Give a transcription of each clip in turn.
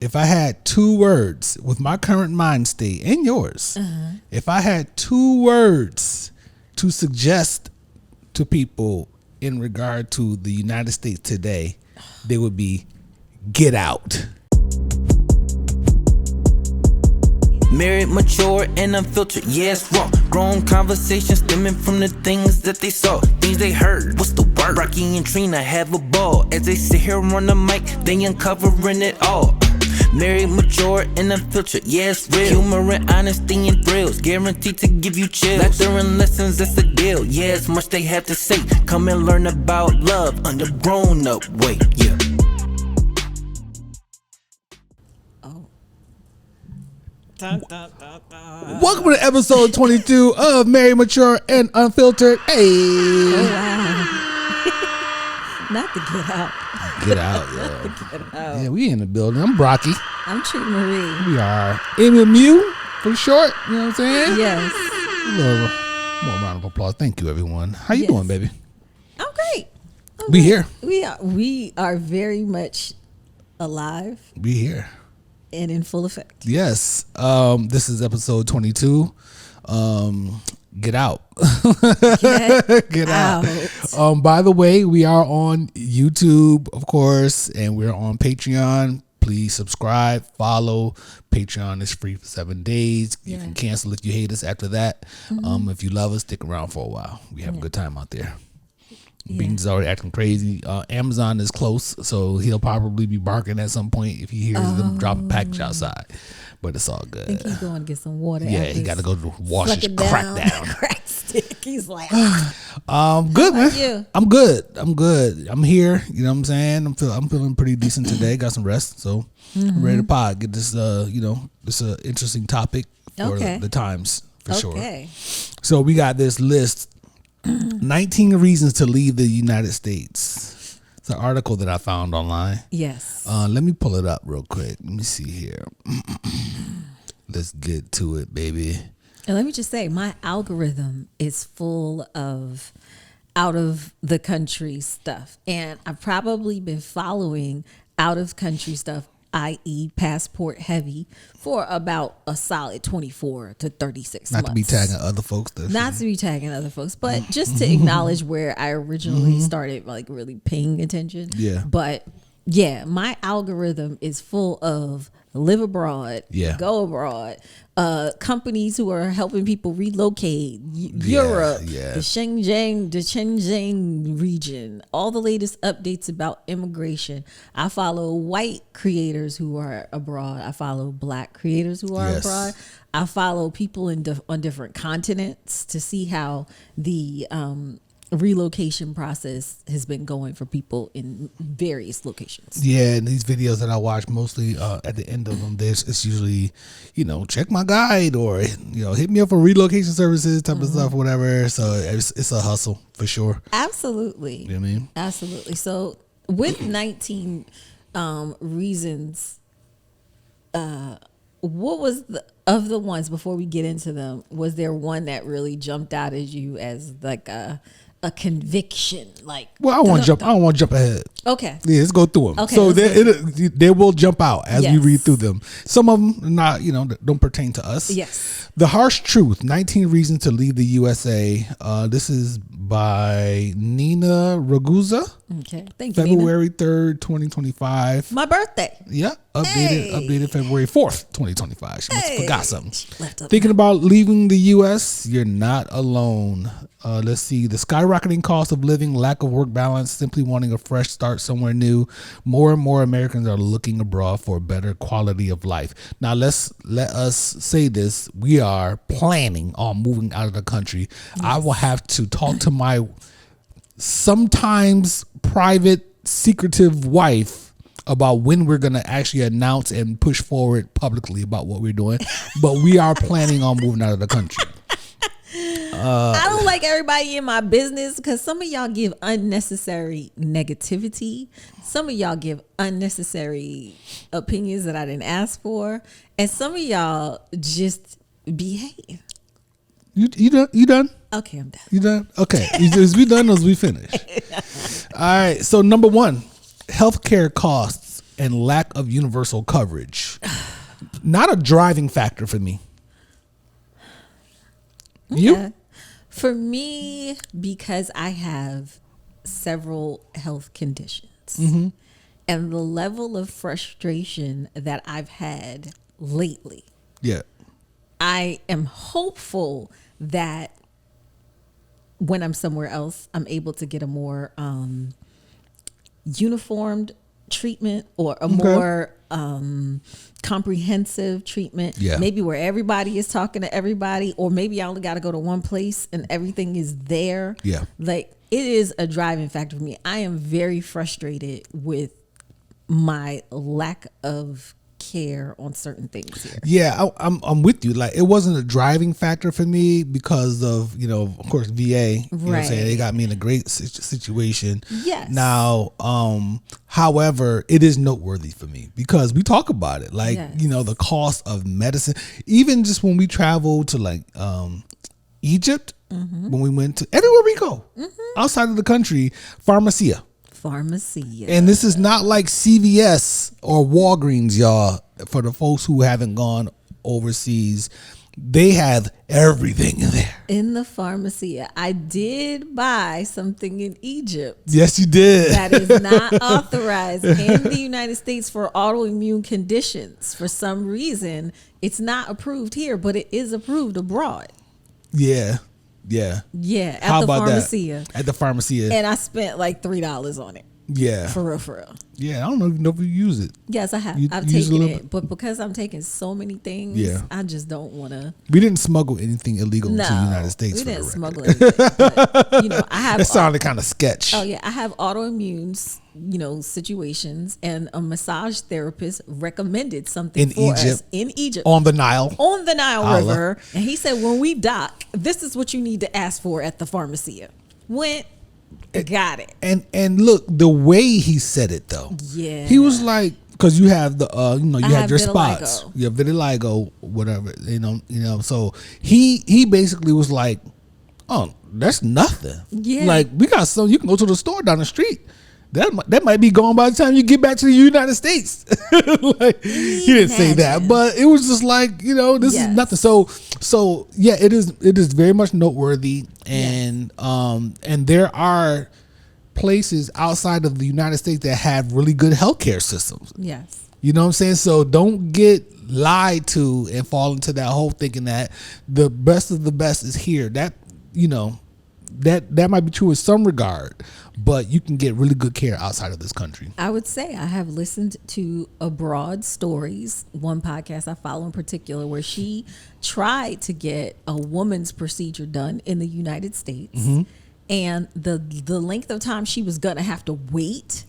if I had 2 words with my current mind state and yours, if I had 2 words to suggest to people in regard to the United States today, they would be get out. Married, mature, and unfiltered, yes, raw. Grown conversations stemming from the things that they saw, things they heard. What's the word? Brocky and Trina have a ball. As they sit here on the mic, they uncovering it all. Married, mature, and unfiltered, yes, real. Humor and honesty and thrills, guaranteed to give you chills. Laughter and lessons, that's the deal. Yes, much they have to say. Come and learn about love under grown-up way, yeah. Welcome to episode 22 of Married, Mature, and Unfiltered. Hey. Oh, wow. Not to get out. Get out, Not to get out. Yeah, we in the building. I'm Brocky. I'm Trina Marie. We are MMU for short. You know what I'm saying? Yes. A little more round of applause. Thank you, everyone. How you doing, baby? I'm great. We here. We are very much alive We here. and in full effect. Yes. This is episode 22. Get out. Get out. By the way, we are on YouTube, of course, and we're on Patreon. Please subscribe, follow. Patreon is free for 7 days. You can cancel if you hate us after that. If you love us, stick around for a while. We have a good time out there. Beans is already acting crazy. Amazon is close, so he'll probably be barking at some point if he hears them drop a package outside. But it's all good. I think he's going to get some water. Yeah, he got to go to wash his crack down. Crack stick. He's like, good, man. you? I'm good. I'm here. You know what I'm saying? I'm feeling pretty decent today. Got some rest, so I'm ready to pod. Get this, this interesting topic for the times for sure. So we got this list. 19 reasons to leave the United States. It's an article that I found online. Yes. Let me pull it up real quick. Let me see here. Let's get to it, baby. And let me just say, my algorithm is full of out of the country stuff. And I've probably been following out of country stuff, i.e. passport heavy, for about a solid 24 to 36 months. Not to be tagging other folks. Not to be tagging other folks, but just to acknowledge where I originally started like really paying attention. Yeah. But yeah, my algorithm is full of live abroad, go abroad, companies who are helping people relocate, Europe, the Shenzhen region, all the latest updates about immigration. I follow white creators who are abroad. I follow black creators who are abroad. I follow people on different continents to see how the relocation process has been going for people in various locations. Yeah, and these videos that I watch, mostly at the end of them, it's usually, check my guide or, hit me up for relocation services type of stuff, whatever. So it's a hustle for sure. Absolutely. You know what I mean? Absolutely. So with 19 reasons, what was of the ones, before we get into them, was there one that really jumped out at you as like a conviction? Like, well, I don't want to jump ahead. Okay. Yeah, let's go through them. Okay, so they will jump out as we read through them. Some of them not, don't pertain to us. Yes. The Harsh Truth: 19 Reasons to Leave the USA. This is by Nina Ragusa. Okay. Thank you, February 3rd, 2025. My birthday. Yeah. Updated February 4th, 2025. She must have forgot something. Left up. Thinking about leaving the U.S.? You're not alone. Let's see. The skyrocketing cost of living, lack of work balance, simply wanting a fresh start somewhere new. More and more Americans are looking abroad for a better quality of life. Now, let us say this. We are planning on moving out of the country. Yes. I will have to talk to my sometimes private, secretive wife about when we're going to actually announce and push forward publicly about what we're doing. But we are planning on moving out of the country. I don't like everybody in my business because some of y'all give unnecessary negativity. Some of y'all give unnecessary opinions that I didn't ask for. And some of y'all just behave. You done? Okay, I'm done. You done? Okay. Is we done or is we finished? All right. So number one, healthcare costs and lack of universal coverage. Not a driving factor for me. You? Yeah. For me, because I have several health conditions, and the level of frustration that I've had lately, I am hopeful that when I'm somewhere else, I'm able to get a more uniformed treatment or a more comprehensive treatment. Maybe where everybody is talking to everybody, or maybe I only got to go to one place and everything is there. Like, it is a driving factor for me. I am very frustrated with my lack of care on certain things here. Yeah, I'm with you. Like, it wasn't a driving factor for me because of, of course, VA. You know what I'm saying? They got me in a great situation. Yes. Now, however, it is noteworthy for me because we talk about it. Like, the cost of medicine, even just when we travel to like Egypt, when we went to everywhere we go outside of the country, pharmacy. And this is not like CVS or Walgreens, y'all. For the folks who haven't gone overseas, they have everything in there. In the pharmacy. I did buy something in Egypt. Yes, you did. That is not authorized in the United States for autoimmune conditions. For some reason, it's not approved here, but it is approved abroad. Yeah. At How the about pharmacy. At the pharmacy. And I spent like $3 on it. Yeah. For real. Yeah, I don't even know if you use it. Yes, I have. I've taken it. But because I'm taking so many things, I just don't want to. We didn't smuggle anything illegal into the United States. We didn't smuggle anything. But, I have. That sounded kind of sketch. Oh, yeah. I have autoimmune, situations, and a massage therapist recommended something for us in Egypt. On the Nile. On the Nile River. And he said, when we dock, this is what you need to ask for at the pharmacy. Went. Got it. And look, the way he said it though. Yeah. He was like, because you have the you have your vitiligo. spots. You have vitiligo, whatever. So he basically was like, oh, that's nothing. Yeah. Like, we got some, you can go to the store down the street. That might be gone by the time you get back to the United States. Like, he didn't say that, but it was just like, this is nothing. So yeah, it is very much noteworthy, and there are places outside of the United States that have really good healthcare systems. Yes. You know what I'm saying? So don't get lied to and fall into that whole thinking that the best of the best is here. That that might be true in some regard, but you can get really good care outside of this country. I would say I have listened to Abroad Stories, one podcast I follow in particular, where she tried to get a woman's procedure done in the United States. And the length of time she was going to have to wait.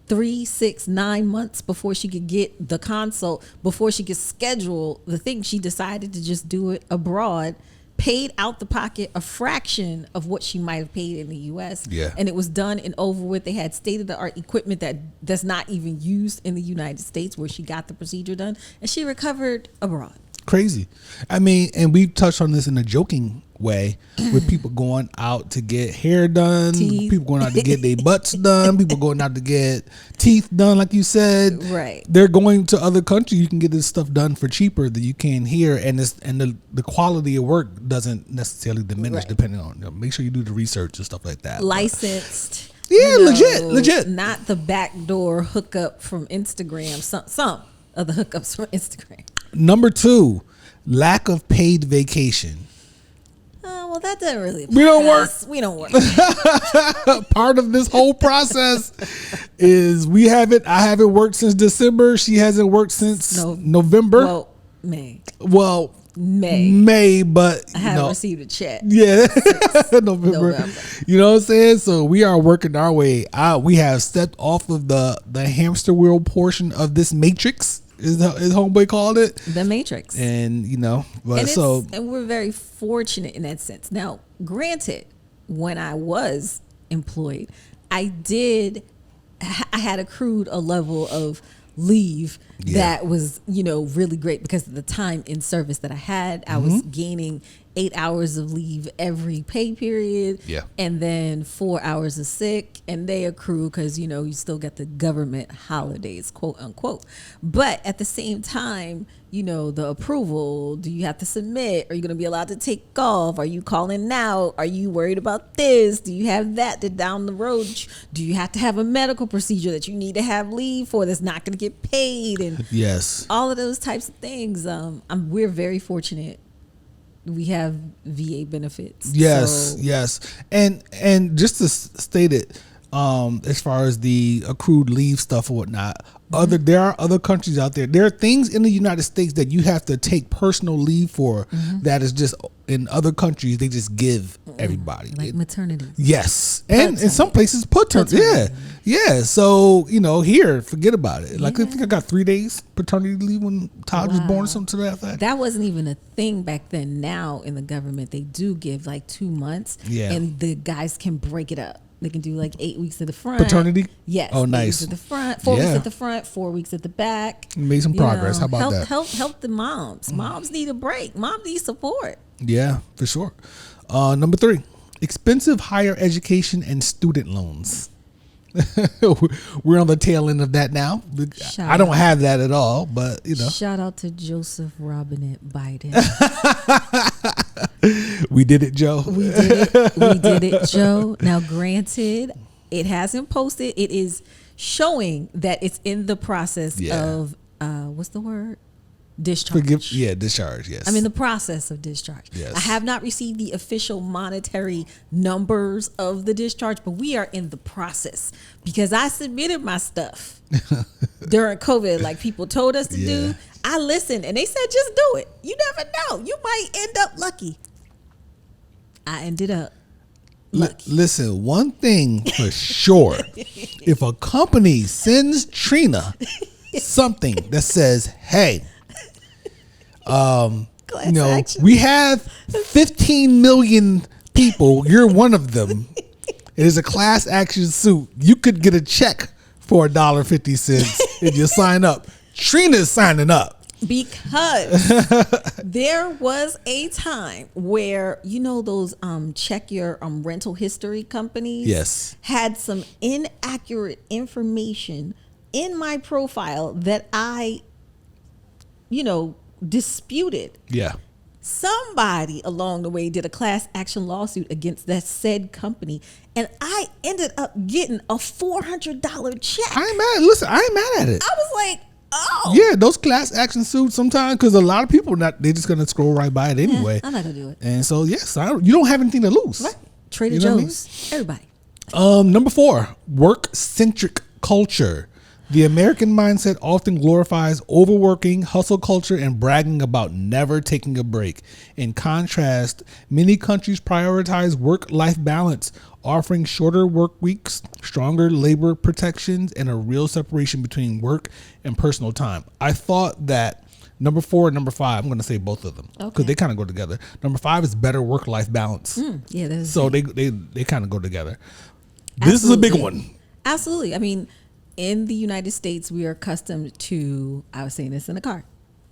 3, 6, 9 months before she could get the consult, before she could schedule the thing. She decided to just do it abroad, paid out the pocket a fraction of what she might have paid in the U.S. And it was done and over with. They had state-of-the-art equipment that's not even used in the United States, where she got the procedure done, and she recovered abroad. Crazy. I mean, and we touched on this in a joking way, with people going out to get hair done, people going out to get their butts done, people going out to get teeth done, like you said. Right. They're going to other countries. You can get this stuff done for cheaper than you can here, and the quality of work doesn't necessarily diminish depending on. Make sure you do the research and stuff like that. Licensed. Yeah, legit. Not the backdoor hookup from Instagram. Some of the hookups from Instagram. Number 2, lack of paid vacation. Well, that doesn't really apply. We don't work. Part of this whole process is I haven't worked since December. She hasn't worked since November. Well, May. May, but I haven't received a check. Yeah, November. You know what I'm saying? So we are working our way out. We have stepped off of the hamster wheel portion of this matrix. Is homeboy called it the Matrix, and and we're very fortunate in that sense. Now, granted, when I was employed, I had accrued a level of leave that was, really great because of the time in service that I had. I was gaining 8 hours of leave every pay period. Yeah. And then 4 hours of sick, and they accrue because, you still get the government holidays, quote unquote. But at the same time, the approval, do you have to submit? Are you going to be allowed to take off? Are you calling out? Are you worried about this? Do you have that down the road? Do you have to have a medical procedure that you need to have leave for that's not going to get paid? And yes, all of those types of things. We're very fortunate. We have VA benefits. Yes, yes. And just to state it, as far as the accrued leave stuff or whatnot, there are other countries out there. There are things in the United States that you have to take personal leave for that is just in other countries they just give everybody. Like maternity. Yes. And in some places paternity. Yeah. So, here, forget about it. Like I think I got 3 days paternity leave when Todd was born or something to that effect. That wasn't even a thing back then. Now in the government they do give like 2 months and the guys can break it up. They can do like 8 weeks at the front. Paternity? Yes. Oh, 8 nice. weeks at the front, 4 weeks at the front, 4 weeks at the back. Made some progress. How about that? Help the moms. Moms need a break. Moms need support. Yeah, for sure. Number 3, expensive higher education and student loans. We're on the tail end of that now. I don't have that at all, but Shout out to Joseph Robinette Biden. We did it, Joe. We did it, Joe. Now, granted, it hasn't posted. It is showing that it's in the process of what's the word? Discharge. Discharge. Yes. I'm in the process of discharge. Yes. I have not received the official monetary numbers of the discharge, but we are in the process because I submitted my stuff during COVID, like people told us to do. I listened and they said, just do it. You never know. You might end up lucky. I ended up lucky. Listen, one thing for sure. If a company sends Trina something that says, hey, we have 15 million people. You're one of them. It is a class action suit. You could get a check for $1.50 if you sign up. Trina's signing up. Because there was a time where, those check your rental history companies had some inaccurate information in my profile that I, disputed. Yeah. Somebody along the way did a class action lawsuit against that said company, and I ended up getting a $400 check. I ain't mad. Listen, I ain't mad at it. I was like, oh. Yeah, those class action suits sometimes, because a lot of people they're just gonna scroll right by it anyway. I'm not gonna do it. And so yes, you don't have anything to lose. Right. Trader Joe's, everybody. Number 4, work-centric culture. The American mindset often glorifies overworking, hustle culture, and bragging about never taking a break. In contrast, many countries prioritize work-life balance, offering shorter work weeks, stronger labor protections, and a real separation between work and personal time. I thought that number 4 and number 5, I'm going to say both of them because they kind of go together. Number 5 is better work-life balance. So they kind of go together. This is a big one. Absolutely. I mean, in the United States, we are accustomed to, I was saying this in the car,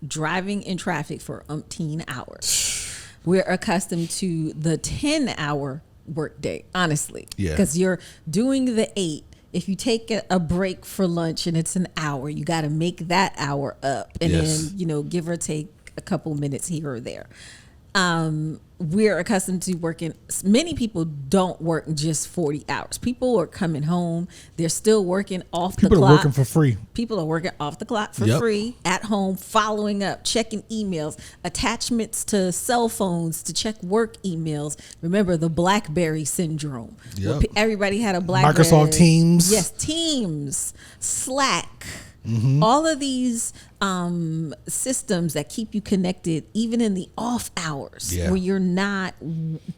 driving in traffic for umpteen hours. We're accustomed to the 10-hour workday, honestly. Yeah. Because you're doing the 8. If you take a break for lunch and it's an hour, you got to make that hour up. And then, give or take a couple minutes here or there. We're accustomed to working. Many people don't work just 40 hours. People are coming home. They're still working off the clock. People are working for free. People are working off the clock for free at home, following up, checking emails, attachments to cell phones to check work emails. Remember the BlackBerry syndrome. Yep. Everybody had a BlackBerry. Microsoft Teams. Yes, Teams, Slack. All of these systems that keep you connected even in the off hours where you're not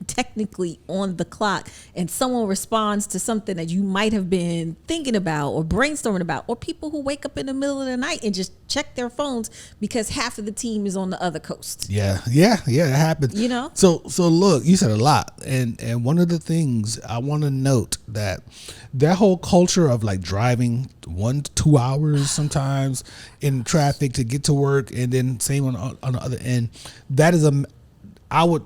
technically on the clock, and someone responds to something that you might have been thinking about or brainstorming about, or people who wake up in the middle of the night and just check their phones because half of the team is on the other coast. It happens. So look, you said a lot, and one of the things I want to note that whole culture of like driving 1 to 2 hours sometimes in traffic to get to work, and then same on the other end. That is I would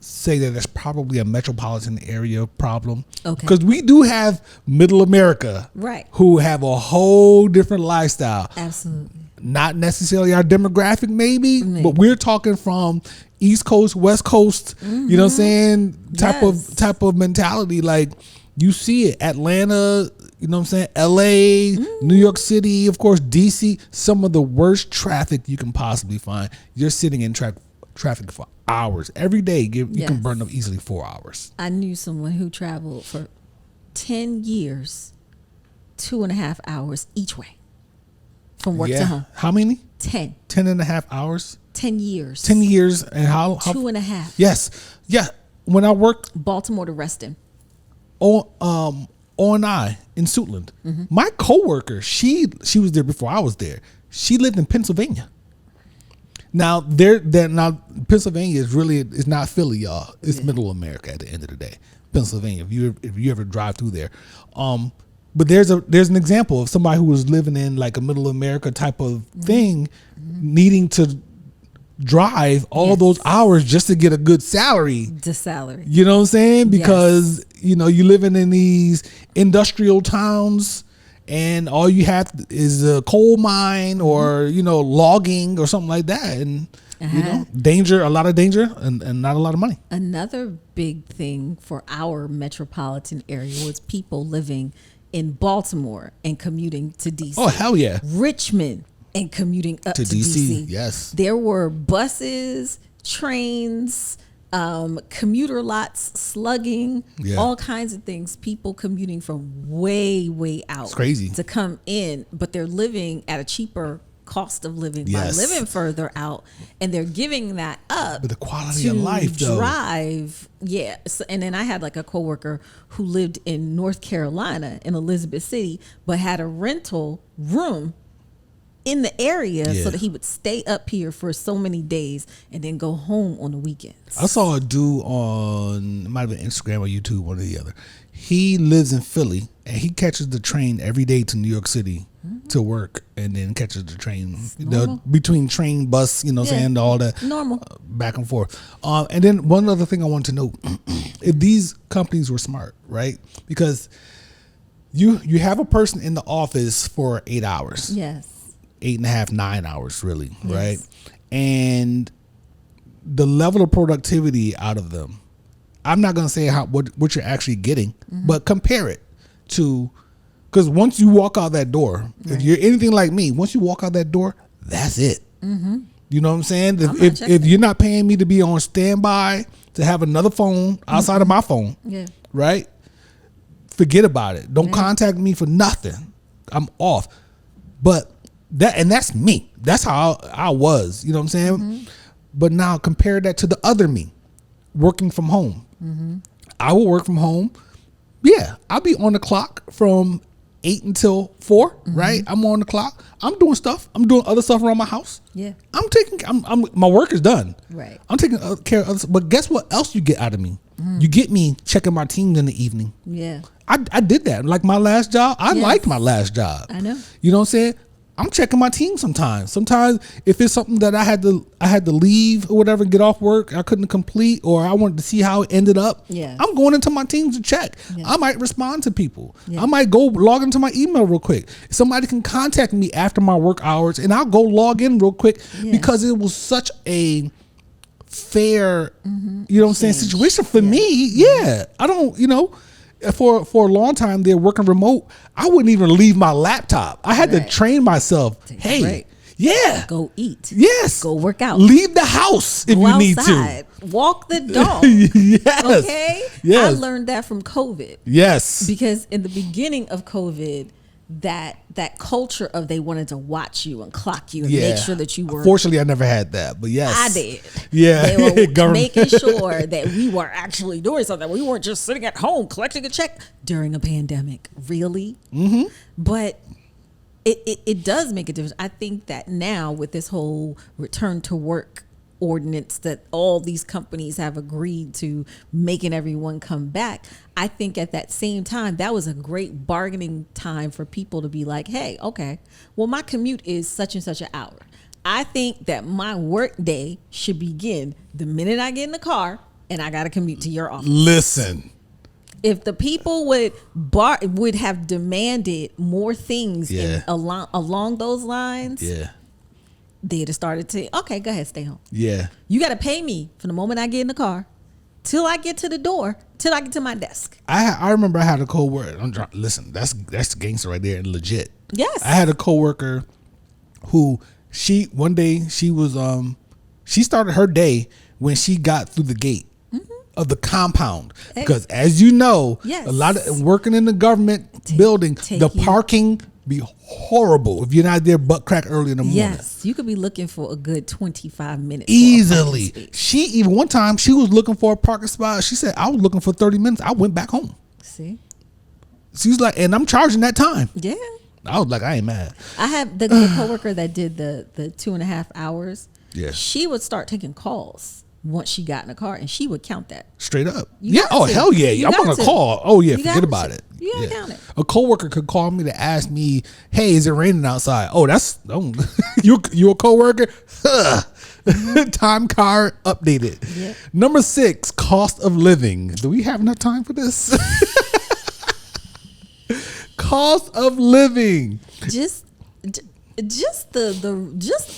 say that that's probably a metropolitan area problem. Okay. Because we do have middle America, right, who have a whole different lifestyle. Absolutely. Not necessarily our demographic, maybe, but we're talking from East Coast, West Coast. You know what I'm saying? Type of mentality. Like, you see it, Atlanta. You know what I'm saying? LA, New York City, of course, DC. Some of the worst traffic you can possibly find. You're sitting in traffic for hours every day. You can burn up easily 4 hours. I knew someone who traveled for 10 years, 2.5 hours each way. From work to home. How many? 10. 10.5 hours? 10 years. 10 years. And how 2.5. Yes. Yeah. When I worked Baltimore to Reston. On I in Suitland, my coworker, she was there before I was there. She lived in Pennsylvania. Now Pennsylvania is not Philly, y'all. It's middle America at the end of the day. Pennsylvania. If you ever drive through there. But there's an example of somebody who was living in like a middle America type of thing, needing to drive all those hours just to get a good salary. The salary. You know what I'm saying? Because you're living in these industrial towns, and all you have is a coal mine or logging or something like that, and a lot of danger and not a lot of money. Another big thing for our metropolitan area was people living in Baltimore and commuting to DC. Oh, hell yeah. Richmond and commuting up to DC. Yes. There were buses, trains, commuter lots, slugging, all kinds of things. People commuting from way, way out. It's crazy. To come in, but they're living at a cheaper cost of living by living further out, and they're giving that up. But the quality of life, though. Drive, So, and then I had like a coworker who lived in North Carolina in Elizabeth City, but had a rental room in the area so that he would stay up here for so many days and then go home on the weekends. I saw a dude it might have been Instagram or YouTube, one or the other. He lives in Philly and he catches the train every day to New York City to work, and then catches the train between train, bus, saying all that normal back and forth. And then one other thing I want to know, if these companies were smart, right? Because you have a person in the office for 8 hours. Yes. 8.5, 9 hours, really, right? And the level of productivity out of them, I'm not gonna say what you're actually getting, but compare it to, because once you walk out that door, if you're anything like me, once you walk out that door, that's it. You know what I'm saying? If you're not paying me to be on standby, to have another phone outside of my phone, right? Forget about it. Don't contact me for nothing. I'm off. But that's me. That's how I was. You know what I'm saying? But now compare that to the other me, working from home. I will work from home. Yeah, I'll be on the clock from 8 until 4, right? I'm on the clock. I'm doing stuff. I'm doing other stuff around my house. Yeah. I'm my work is done. Right. I'm taking care of others. But guess what else you get out of me? You get me checking my teams in the evening. Yeah. I did that. Like my last job, I liked my last job. I know. You know what I'm saying? I'm checking my team sometimes. Sometimes if it's something that I had to leave or whatever, get off work, I couldn't complete, or I wanted to see how it ended up. Yeah. I'm going into my teams to check. Yeah. I might respond to people. Yeah. I might go log into my email real quick. Somebody can contact me after my work hours, and I'll go log in real quick because it was such a fair, you know what I'm saying, situation for me. Yeah. I don't, for a long time there working remote, I wouldn't even leave my laptop. I had to train myself. Hey, go eat. Yes. Go work out. Leave the house if you need to. Walk the dog. Yes. Okay? Yes. I learned that from COVID. Yes. Because in the beginning of COVID, that culture of they wanted to watch you and clock you and make sure that you were. Fortunately, I never had that, but yes, I did. Yeah, they were making sure that we were actually doing something. We weren't just sitting at home collecting a check during a pandemic. Really? But it does make a difference. I think that now with this whole return to work ordinance that all these companies have agreed to, making everyone come back. I think at that same time, that was a great bargaining time for people to be like, hey, okay, well, my commute is such and such an hour. I think that my work day should begin the minute I get in the car and I got to commute to your office. Listen. If the people would have demanded more things along those lines, they'd have started to, okay, go ahead, stay home. Yeah. You got to pay me from the moment I get in the car till I get to the door, till I get to my desk. I remember I had a coworker. Listen, that's gangster right there and legit. Yes. I had a coworker who she started her day when she got through the gate of the compound, because as you know, a lot of working in the government building, the parking be horrible if you're not there butt crack early in the morning. Yes, you could be looking for a good 25 minutes easily. She even one time she was looking for a parking spot. She said, I was looking for 30 minutes. I went back home. See, she was like, and I'm charging that time. Yeah, I was like, I ain't mad. I have the coworker that did the 2.5 hours. Yeah, she would start taking calls once she got in the car, and she would count that straight up. Hell yeah, I'm on a call. Oh yeah, forget about it. You gotta count it. A coworker could call me to ask me, hey, is it raining outside? Oh, that's you a coworker. Time card updated. Yep. Number 6, cost of living. Do we have enough time for this? Cost of living. Just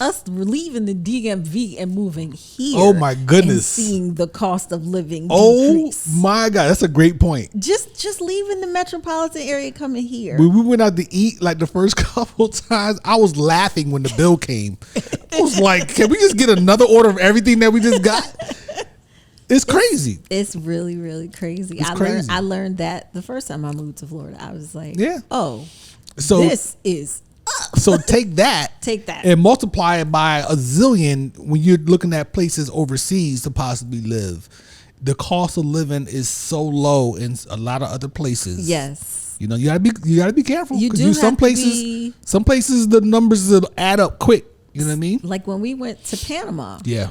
us leaving the DMV and moving here. Oh my goodness! And seeing the cost of living decrease. Oh my God, that's a great point. Just leaving the metropolitan area, coming here. When we went out to eat, like the first couple times, I was laughing when the bill came. I was like, "Can we just get another order of everything that we just got?" It's crazy. It's really, really crazy. I learned that the first time I moved to Florida. I was like, this is. So take that, and multiply it by a zillion when you're looking at places overseas to possibly live. The cost of living is so low in a lot of other places. Yes, you gotta be careful. Some places the numbers will add up quick. You know what I mean? Like when we went to Panama. Yeah.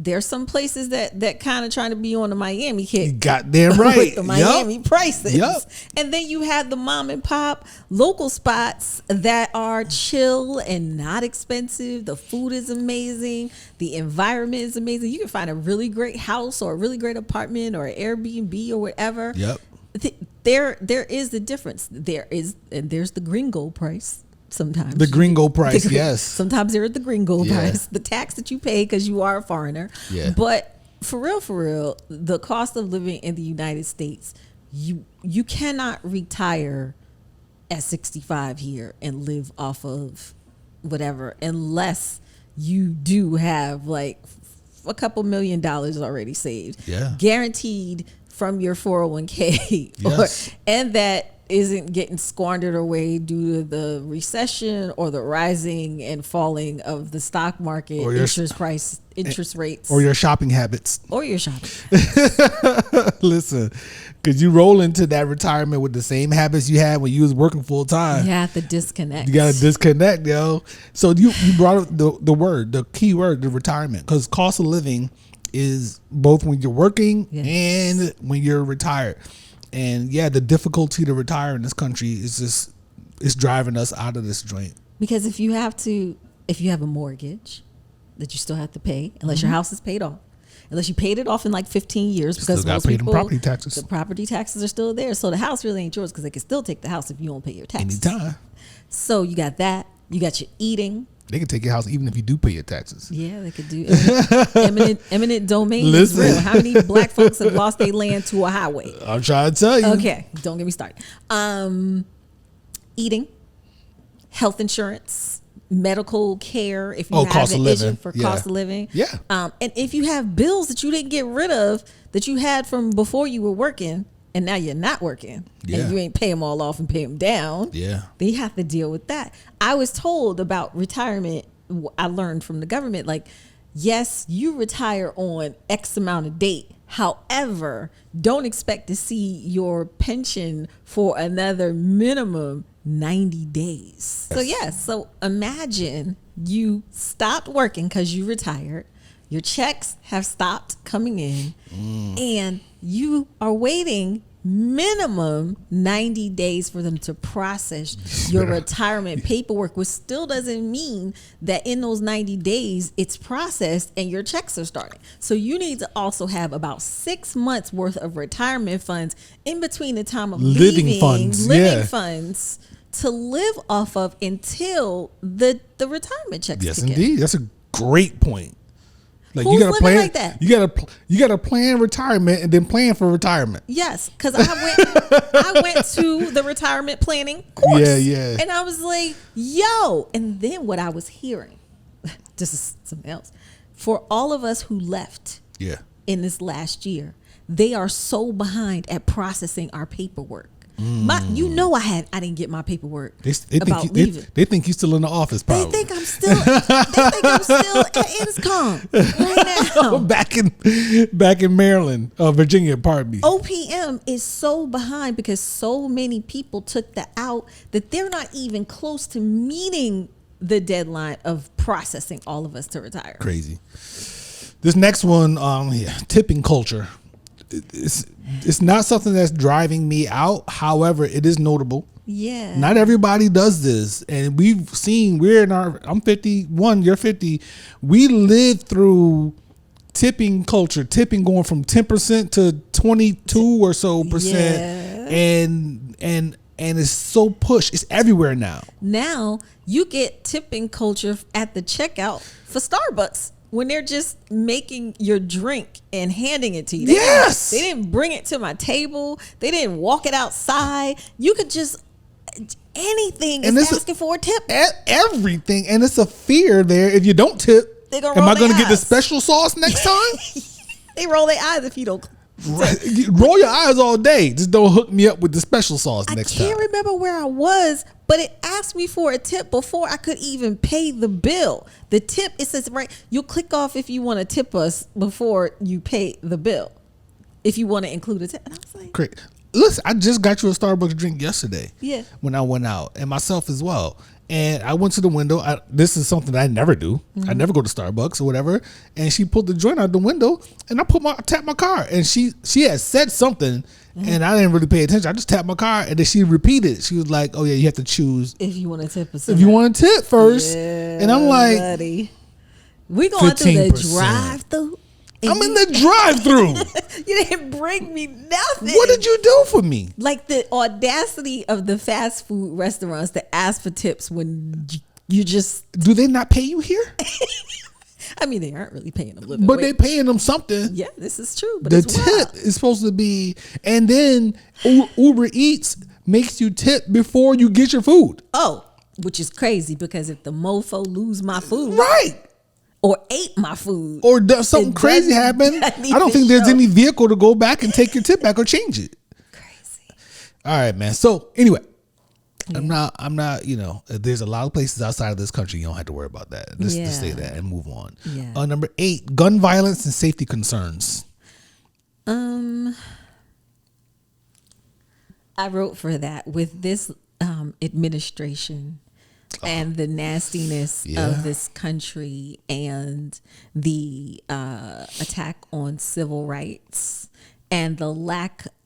There's some places that kind of trying to be on the Miami kick. You got damn right. With the Miami prices. Yep. And then you have the mom and pop local spots that are chill and not expensive. The food is amazing. The environment is amazing. You can find a really great house or a really great apartment or an Airbnb or whatever. Yep. There is the difference. There's the gringo price. Sometimes the gringo price, yes. Sometimes they're at the gringo price, the tax that you pay because you are a foreigner. Yeah. But for real, the cost of living in the United States, you cannot retire at 65 here and live off of whatever, unless you do have like a couple $1 million already saved, guaranteed from your 401k, yes. And that isn't getting squandered away due to the recession or the rising and falling of the stock market, or interest rates, or your shopping habits. Listen, because you roll into that retirement with the same habits you had when you was working full time. You have to disconnect. You got to disconnect, yo. So you brought up the key word, the retirement, because cost of living is both when you're working and when you're retired. And the difficulty to retire in this country is it's driving us out of this joint. Because if you have a mortgage that you still have to pay, unless your house is paid off, unless you paid it off in like 15 years, because most people, property taxes. The property taxes are still there. So the house really ain't yours because they can still take the house if you don't pay your taxes. Anytime. So you got that. You got your eating. They can take your house even if you do pay your taxes. Yeah, they could do eminent domain. Is real. How many black folks have lost their land to a highway? I'm trying to tell you. Okay, don't get me started. Eating, health insurance, medical care. If you have an issue for cost of living, and if you have bills that you didn't get rid of that you had from before you were working, and now you're not working, and you ain't pay them all off and pay them down, then you have to deal with that. I was told about retirement, I learned from the government, like, yes, you retire on X amount of date. However, don't expect to see your pension for another minimum 90 days. So imagine you stopped working because you retired. Your checks have stopped coming in, and you are waiting minimum 90 days for them to process your retirement paperwork, which still doesn't mean that in those 90 days it's processed and your checks are starting. So you need to also have about 6 months worth of retirement funds in between the time of living funds to live off of until the retirement checks. Yes, begin. indeed. That's a great point. Like Who's you gotta living plan like that? You gotta plan retirement and then plan for retirement. Yes, because I went to the retirement planning course. Yeah. And I was like, yo. And then what I was hearing, this is something else. For all of us who left in this last year, they are so behind at processing our paperwork. I didn't get my paperwork about leaving. They think you're still in the office. Probably. They think I'm still at INSCOM right now. back in Maryland, Virginia, pardon me. OPM is so behind because so many people took that out that they're not even close to meeting the deadline of processing all of us to retire. Crazy. This next one, tipping culture. It's not something that's driving me out. However, it is notable. Yeah. Not everybody does this. And I'm 51, you're 50. We lived through tipping culture, tipping going from 10% to 22 or so percent. Yeah. And it's so pushed. It's everywhere now. Now you get tipping culture at the checkout for Starbucks. When they're just making your drink and handing it to you. They didn't bring it to my table. They didn't walk it outside. You could just, anything is asking for a tip. Everything. And it's a fear there. If you don't tip, am I going to get the special sauce next time? They roll their eyes if you don't. Roll your eyes all day. Just don't hook me up with the special sauce next time. I can't remember where I was, but it asked me for a tip before I could even pay the bill. The tip, it says, right, you'll click off if you want to tip us before you pay the bill. If you want to include a tip. And I was like, great. Listen, I just got you a Starbucks drink yesterday. Yeah. When I went out, and myself as well. And I went to the window. This is something I never do. I never go to Starbucks or whatever. And she pulled the joint out the window, and I tapped my car. And she had said something, and I didn't really pay attention. I just tapped my car, and then she repeated. She was like, "Oh yeah, you have to choose if you want to tip us. If you want to tip first." Yeah, and I'm like, buddy. We going through the drive-through. I'm in the drive-through. You didn't bring me nothing. What did you do for me? Like the audacity of the fast food restaurants to ask for tips when you just... Do they not pay you here? I mean, they aren't really paying them living but wage. They're paying them something. Yeah, this is true. But the tip is supposed to be... And then Uber Eats makes you tip before you get your food. Oh, which is crazy because if the mofo lose my food... Right. Or ate my food. Or does something crazy happen. I don't think there's any vehicle to go back and take your tip back or change it. Crazy. All right, man. So anyway, I'm not, there's a lot of places outside of this country you don't have to worry about that. Just say that and move on. Yeah. Number 8, gun violence and safety concerns. I wrote for that with this administration. And the nastiness of this country and the attack on civil rights and the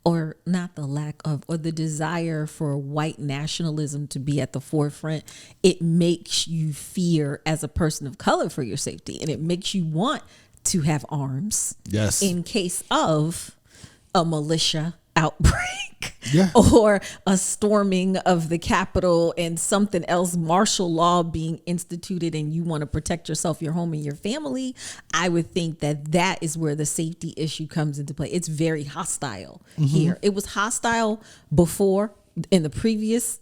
the desire for white nationalism to be at the forefront, it makes you fear as a person of color for your safety. And it makes you want to have arms in case of a militia outbreak. Or a storming of the Capitol and something else, martial law being instituted, and you want to protect yourself, your home, and your family. I would think that is where the safety issue comes into play. It's very hostile here. It was hostile before in the previous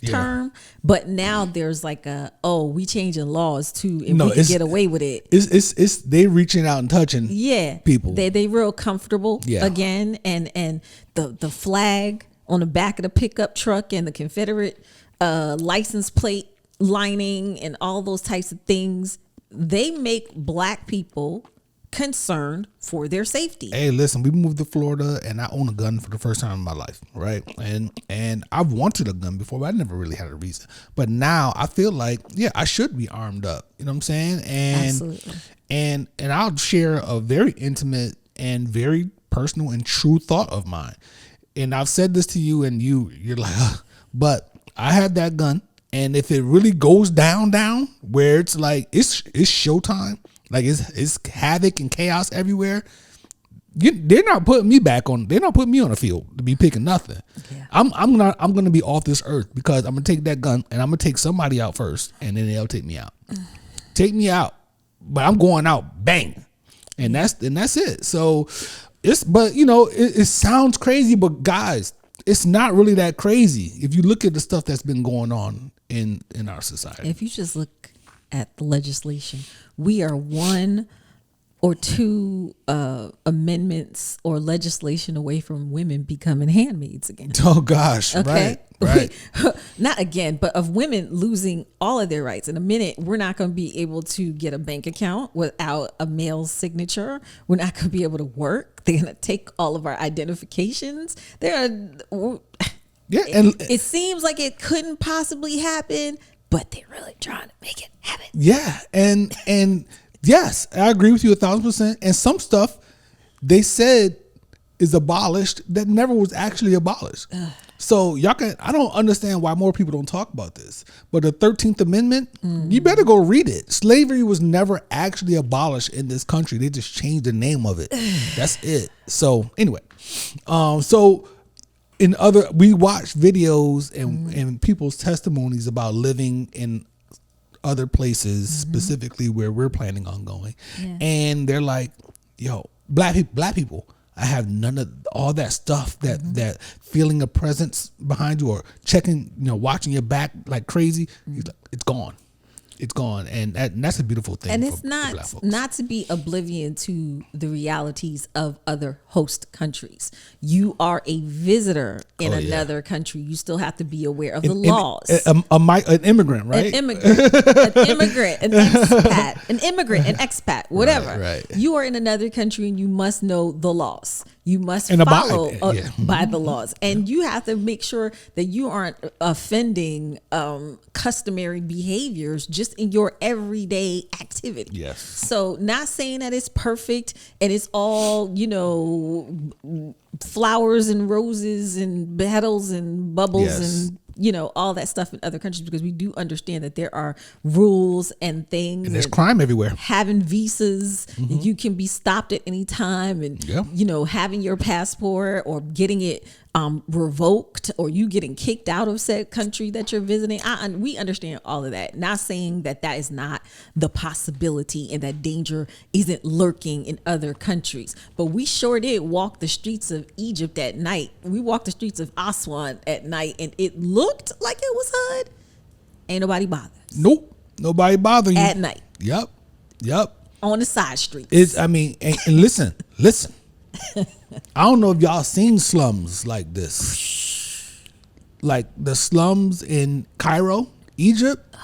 term, but now there's like we changing laws too, and we can get away with it. It's they reaching out and touching people. They real comfortable again, and the flag on the back of the pickup truck and the Confederate license plate lining and all those types of things, they make black people concerned for their safety. Hey, listen, we moved to Florida and I own a gun for the first time in my life, right? And I've wanted a gun before, but I never really had a reason. But now I feel like, yeah, I should be armed up. You know what I'm saying? And Absolutely. And I'll share a very intimate and very personal and true thought of mine. And I've said this to you and you're like, but I had that gun. And if it really goes down where it's like, it's showtime, like it's havoc and chaos everywhere. They're not putting me on the field to be picking nothing. Yeah. I'm going to be off this earth because I'm going to take that gun and I'm going to take somebody out first and then they'll take me out. Take me out, but I'm going out bang. And that's it. So it sounds crazy, but guys, it's not really that crazy if you look at the stuff that's been going on in our society. If you just look at the legislation, we are one or two amendments or legislation away from women becoming handmaids again. Oh gosh, okay? Right. Not again, but of women losing all of their rights. In a minute, we're not going to be able to get a bank account without a male signature. We're not going to be able to work. They're going to take all of our identifications. It seems like it couldn't possibly happen, but they're really trying to make it happen. Yeah, and yes, I agree with you 1,000%. And some stuff they said is abolished that never was actually abolished. So I don't understand why more people don't talk about this. But the 13th Amendment, you better go read it. Slavery was never actually abolished in this country. They just changed the name of it. That's it. So anyway, we watch videos and people's testimonies about living in other places, specifically where we're planning on going. Yeah. And they're like, yo, black people, I have none of all that stuff, that feeling of presence behind you or checking, watching your back like crazy. It's gone. It's gone. And that's a beautiful thing. And it's not to be oblivion to the realities of other host countries. You are a visitor in another country. You still have to be aware of the laws. An immigrant, right? An immigrant, an expat, whatever. Right. You are in another country and you must know the laws. You must follow by the laws. And you have to make sure that you aren't offending customary behaviors just in your everyday activity. Yes. So not saying that it's perfect and it's all, flowers and roses and petals and bubbles and all that stuff in other countries, because we do understand that there are rules and things. And there's crime everywhere. Having visas, you can be stopped at any time, and having your passport or getting it revoked, or you getting kicked out of said country that you're visiting. We understand all of that. Not saying that is not the possibility and that danger isn't lurking in other countries, but we sure did walk the streets of Egypt at night. We walked the streets of Aswan at night, and it looked like it was HUD. Ain't nobody bothers. Nope, nobody bothering you at night. Yep. On the side streets. And listen. I don't know if y'all seen slums like this. Like the slums in Cairo, Egypt.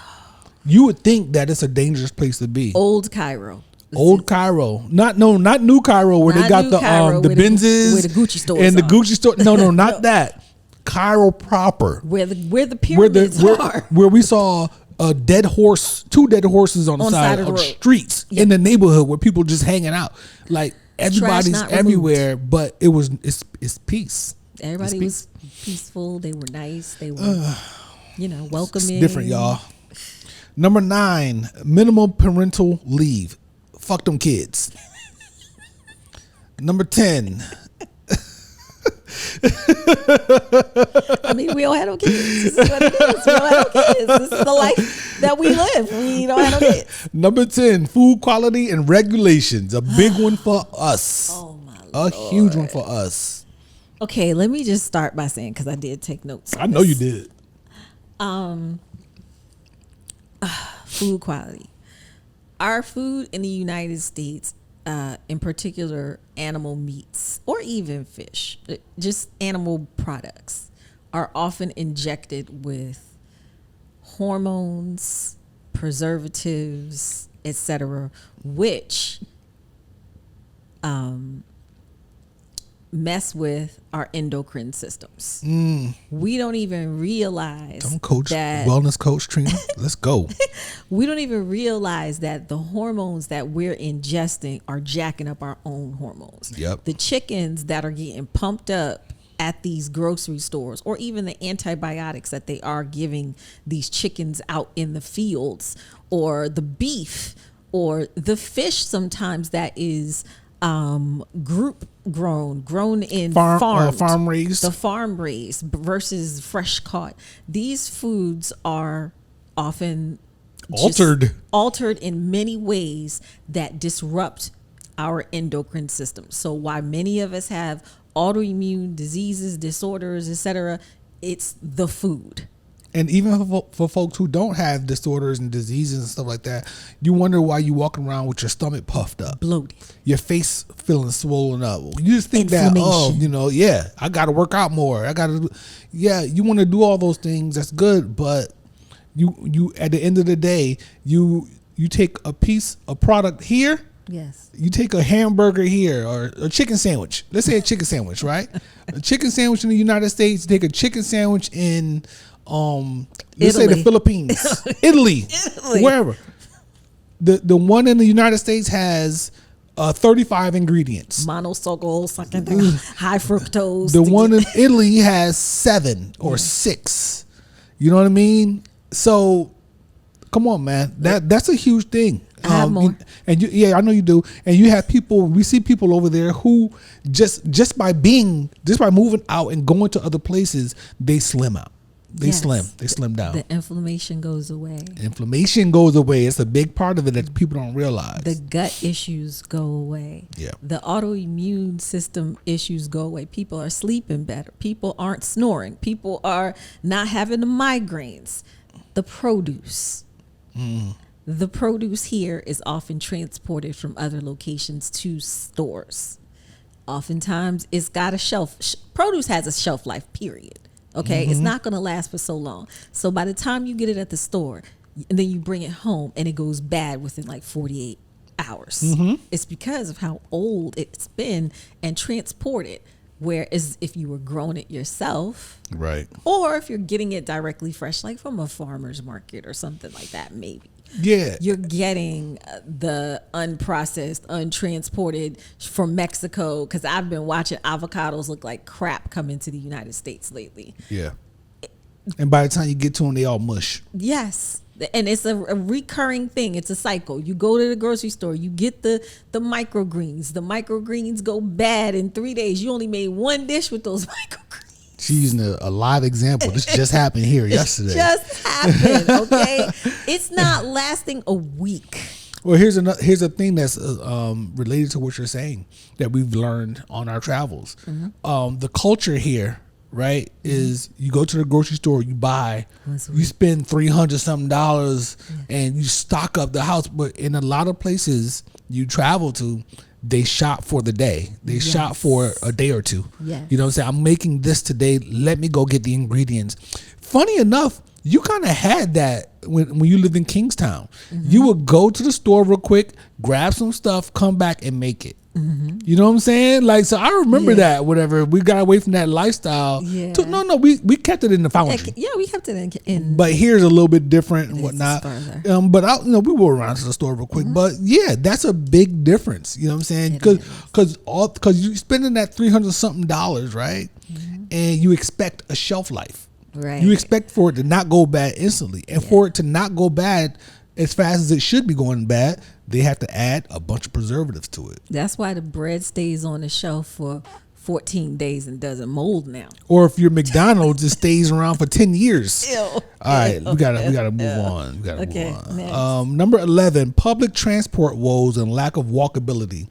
You would think that it's a dangerous place to be. Old Cairo. Not New Cairo where they got the Benzes, where the Gucci stores and the Gucci store. No, not that. Cairo proper, where the pyramids are. Where we saw two dead horses on the side of streets in the neighborhood where people just hanging out. Like everybody's everywhere, but it's peace. Everybody was peaceful. They were nice. They were welcoming. It's different, y'all. Number 9, minimal parental leave. Fuck them kids. Number 10. I mean, we all had no kids. This is what it is. We all had no kids. This is the life that we live. We don't have no kids. Number 10, food quality and regulations. A big one for us. Oh my Lord. A huge one for us. Okay, let me just start by saying, because I did take notes. I know you did. Food quality. Our food in the United States, in particular animal meats or even fish, just animal products, are often injected with hormones, preservatives, etc., which mess with our endocrine systems. We don't even realize wellness coach Trina. Let's go. We don't even realize that the hormones that we're ingesting are jacking up our own hormones. Yep. The chickens that are getting pumped up at these grocery stores, or even the antibiotics that they are giving these chickens out in the fields, or the beef, or the fish sometimes that is group grown in farm raised. The farm raised versus fresh caught. These foods are often altered in many ways that disrupt our endocrine system. So why many of us have autoimmune diseases, disorders, etc., it's the food. And even for folks who don't have disorders and diseases and stuff like that, you wonder why you walking around with your stomach puffed up, bloated, your face feeling swollen up. You just think that, I got to work out more. You want to do all those things. That's good, but you at the end of the day, you take a piece of product here. Yes. You take a hamburger here or a chicken sandwich. Let's say a chicken sandwich, right? A chicken sandwich in the United States. Take a chicken sandwich in let's say the Philippines, Italy, wherever. The one in the United States has 35 ingredients. Monosodium, high fructose. The one in Italy has 7 or 6. You know what I mean? So, come on, man. That's a huge thing. I have more. I know you do. And you have people. We see people over there who just by moving out and going to other places, they slim out. They slim down. The inflammation goes away. It's a big part of it that people don't realize. The gut issues go away. Yeah. The autoimmune system issues go away. People are sleeping better. People aren't snoring. People are not having the migraines. The produce. The produce here is often transported from other locations to stores. Oftentimes it's got a shelf. Produce has a shelf life, period. Okay, it's not going to last for so long. So by the time you get it at the store and then you bring it home and it goes bad within like 48 hours, it's because of how old it's been and transported. Whereas if you were growing it yourself, right, or if you're getting it directly fresh, like from a farmer's market or something like that, maybe. Yeah, you're getting the unprocessed, untransported from Mexico, because I've been watching avocados look like crap come into the United States lately. Yeah, and by the time you get to them, they all mush. Yes, and it's a recurring thing. It's a cycle. You go to the grocery store, you get the microgreens. The microgreens go bad in 3 days. You only made one dish with those microgreens. She's using a live example. This just happened here yesterday. Just happened, okay? It's not lasting a week. Well, here's a thing that's related to what you're saying that we've learned on our travels. The culture here, right, is you go to the grocery store, you buy, you spend $300 something and you stock up the house. But in a lot of places you travel to, they shop for the day. They shop for a day or two. Yes. You know what I'm saying? I'm making this today. Let me go get the ingredients. Funny enough, you kind of had that when you lived in Kingstown. You would go to the store real quick, grab some stuff, come back and make it. You know what I'm saying? Like, so I remember that whatever. We got away from that lifestyle. Yeah. We kept it in the foundry. Yeah, we kept it in. But here's a little bit different and whatnot. But we were around to the store real quick. But yeah, that's a big difference. You know what I'm saying? Because you spending that $300 something, right? And you expect a shelf life. Right. You expect for it to not go bad instantly, and for it to not go bad as fast as it should be going bad, they have to add a bunch of preservatives to it. That's why the bread stays on the shelf for 14 days and doesn't mold now. Or if you're McDonald's, it stays around for 10 years. Ew. All right, we gotta move on. Next. Number 11, public transport woes and lack of walkability.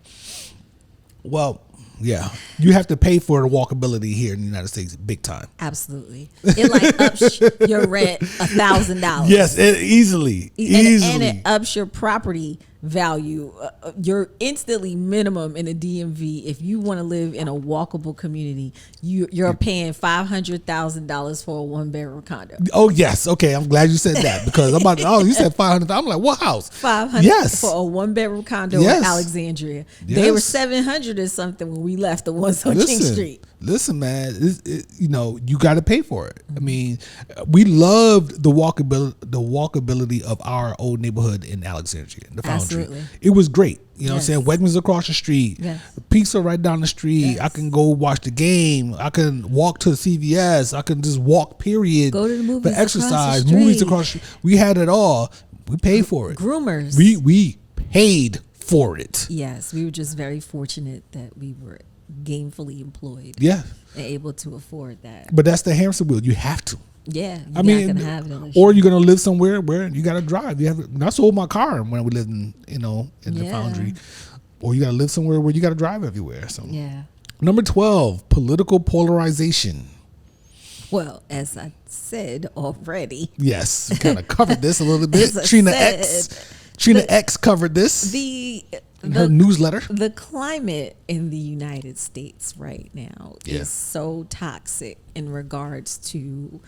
Well, yeah, you have to pay for the walkability here in the United States big time. Absolutely. It like ups your rent $1,000. Yes, easily. And it ups your property value. You're instantly minimum in a DMV. If you want to live in a walkable community, you're paying $500,000 for a 1-bedroom condo. Oh yes, okay. I'm glad you said that because I'm about. You said 500. I'm like, what house? 500 yes. for a 1-bedroom condo in Alexandria. Yes. They were 700 or something when we left the ones on King Street. Listen, man. You got to pay for it. I mean, we loved the walkability of our old neighborhood in Alexandria, the Foundry. Absolutely. It was great. You know what I'm saying? Wegmans across the street, pizza right down the street. I can go watch the game. I can walk to CVS. I can just walk, period. Go to the movies for exercise. Across the movies across the street. We had it all. We paid for it. Groomers. We paid for it. Yes, we were just very fortunate that we were gainfully employed. Yeah. And able to afford that. But that's the hamster wheel. You have to. Yeah, I mean, or you're gonna live somewhere where you gotta drive. I sold my car when we lived in the Foundry, or you gotta live somewhere where you gotta drive everywhere. So number 12, political polarization. Well, as I said already, yes, we kind of covered this a little bit. Trina X covered this. Her newsletter. The climate in the United States right now is so toxic in regards to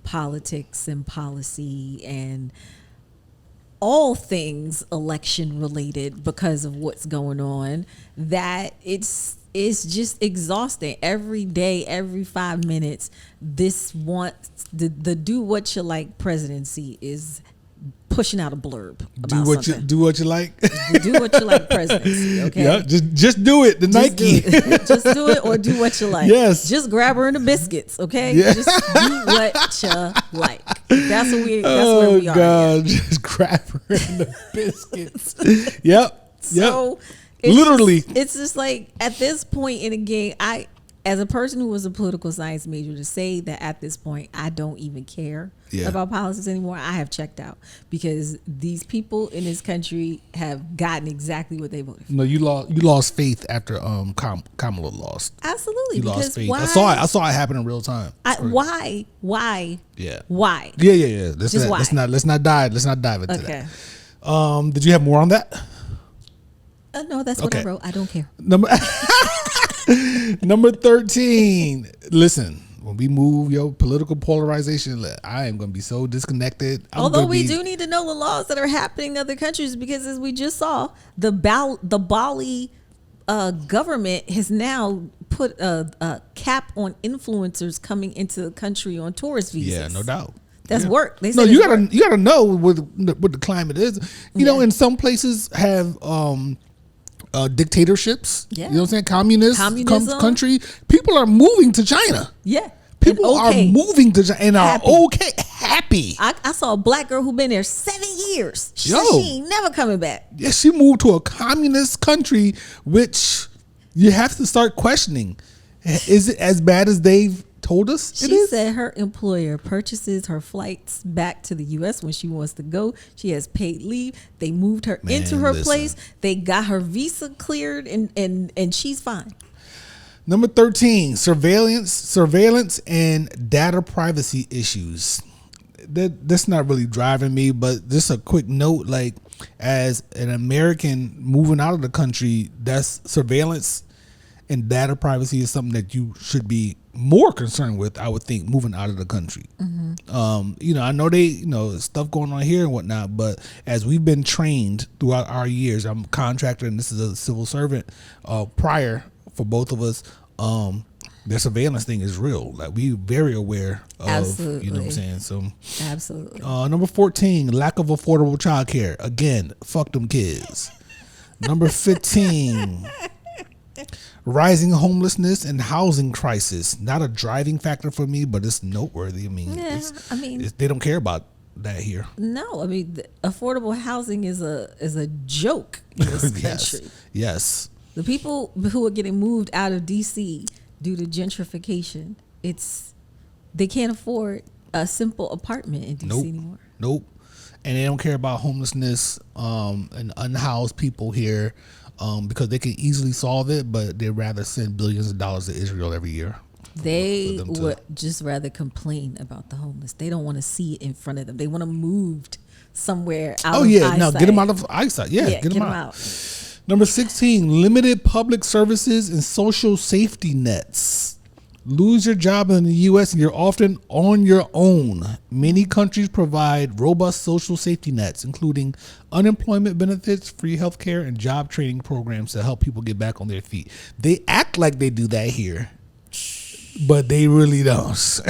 politics and policy and all things election related because of what's going on, that it's just exhausting. Every day, every 5 minutes, the do what you like presidency is pushing out a blurb about something. Do what you like. Do what you like presidency, okay? Yeah, just do it. Nike. Just do it or do what you like. Yes. Just grab her in the biscuits, okay? Yeah. Just do what you like. That's where we are. Oh God, just grab her in the biscuits. Yep. So literally. It's just like at this point in the game, as a person who was a political science major, to say that at this point I don't even care about politics anymore, I have checked out, because these people in this country have gotten exactly what they voted for. No, you lost faith after Kamala lost. Absolutely, you lost faith. I saw it happen in real time. Why? Yeah. Why? Yeah. Let's not dive into that. Did you have more on that? No, that's what I wrote. I don't care. Number 13. Listen, when we move your political polarization, I am going to be so disconnected. Although we do need to know the laws that are happening in other countries, because as we just saw, the Bali government has now put a cap on influencers coming into the country on tourist visas. Yeah, no doubt. That's work. You gotta know what the climate is. You know, in some places have dictatorships. Yeah. You know what I'm saying? Communism. Country. People are moving to China. Yeah. People are moving to China and are happy. I saw a black girl who been there 7 years. She ain't never coming back. Yeah, she moved to a communist country, which you have to start questioning. Is it as bad as they've told us? She said her employer purchases her flights back to the U.S. when she wants to go. She has paid leave. They moved her into her place. They got her visa cleared, and she's fine. Number 13, surveillance and data privacy issues. That's not really driving me, but just a quick note, like, as an American moving out of the country, that's surveillance and data privacy is something that you should be more concerned with, I would think, moving out of the country. Mm-hmm. I know stuff going on here and whatnot, but as we've been trained throughout our years, I'm a contractor and this is a civil servant, prior for both of us, the surveillance thing is real. Like, we very aware of, absolutely. You know what I'm saying? So absolutely. Number 14, lack of affordable childcare. Again, fuck them kids. Number 15, rising homelessness and housing crisis. Not a driving factor for me, but it's noteworthy. I mean, they don't care about that here. No, I mean, affordable housing is a joke in this country. Yes. The people who are getting moved out of DC due to gentrification, they can't afford a simple apartment in DC anymore. Nope. And they don't care about homelessness and unhoused people here because they can easily solve it, but they'd rather send billions of dollars to Israel every year. They would just rather complain about the homeless. They don't want to see it in front of them. They want to move somewhere out Oh of yeah, eyesight. no, get them out of eyesight. Yeah, get them out. Number 16, limited public services and social safety nets. Lose your job in the U.S. and you're often on your own. Many countries provide robust social safety nets, including unemployment benefits, free healthcare, and job training programs to help people get back on their feet. They act like they do that here, but they really don't.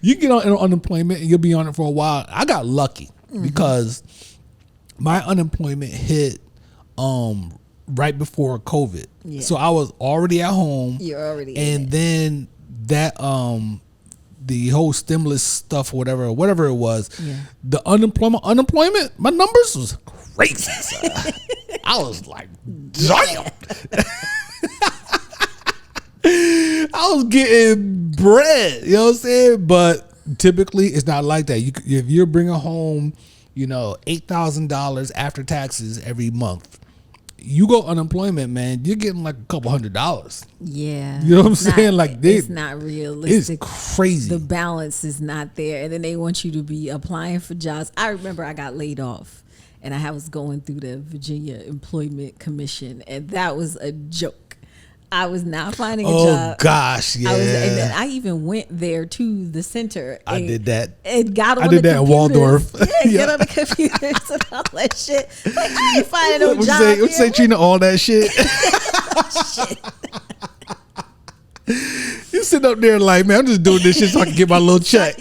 You get on unemployment and you'll be on it for a while. I got lucky because my unemployment hit right before COVID. Yeah. So I was already at home. You're already and then that the whole stimulus stuff, whatever it was, the unemployment, my numbers was crazy. I was like, damn. I was getting bread, you know what I'm saying? But typically it's not like that. If you're bringing home, $8,000 after taxes every month, you go unemployment, man, you're getting like a couple $100. Yeah. You know what I'm saying? Like it's not realistic. It's crazy. The balance is not there. And then they want you to be applying for jobs. I remember I got laid off and I was going through the Virginia Employment Commission, and that was a joke. I was not finding a job. Oh gosh, yeah. And then I even went there to the center. I did that. And got on I did that in Waldorf. Yeah, get on the computers and all that shit. Like, I ain't finding no job. Would you say, Trina, all that shit? Shit. You sit up there like, man, I'm just doing this shit so I can get my little check.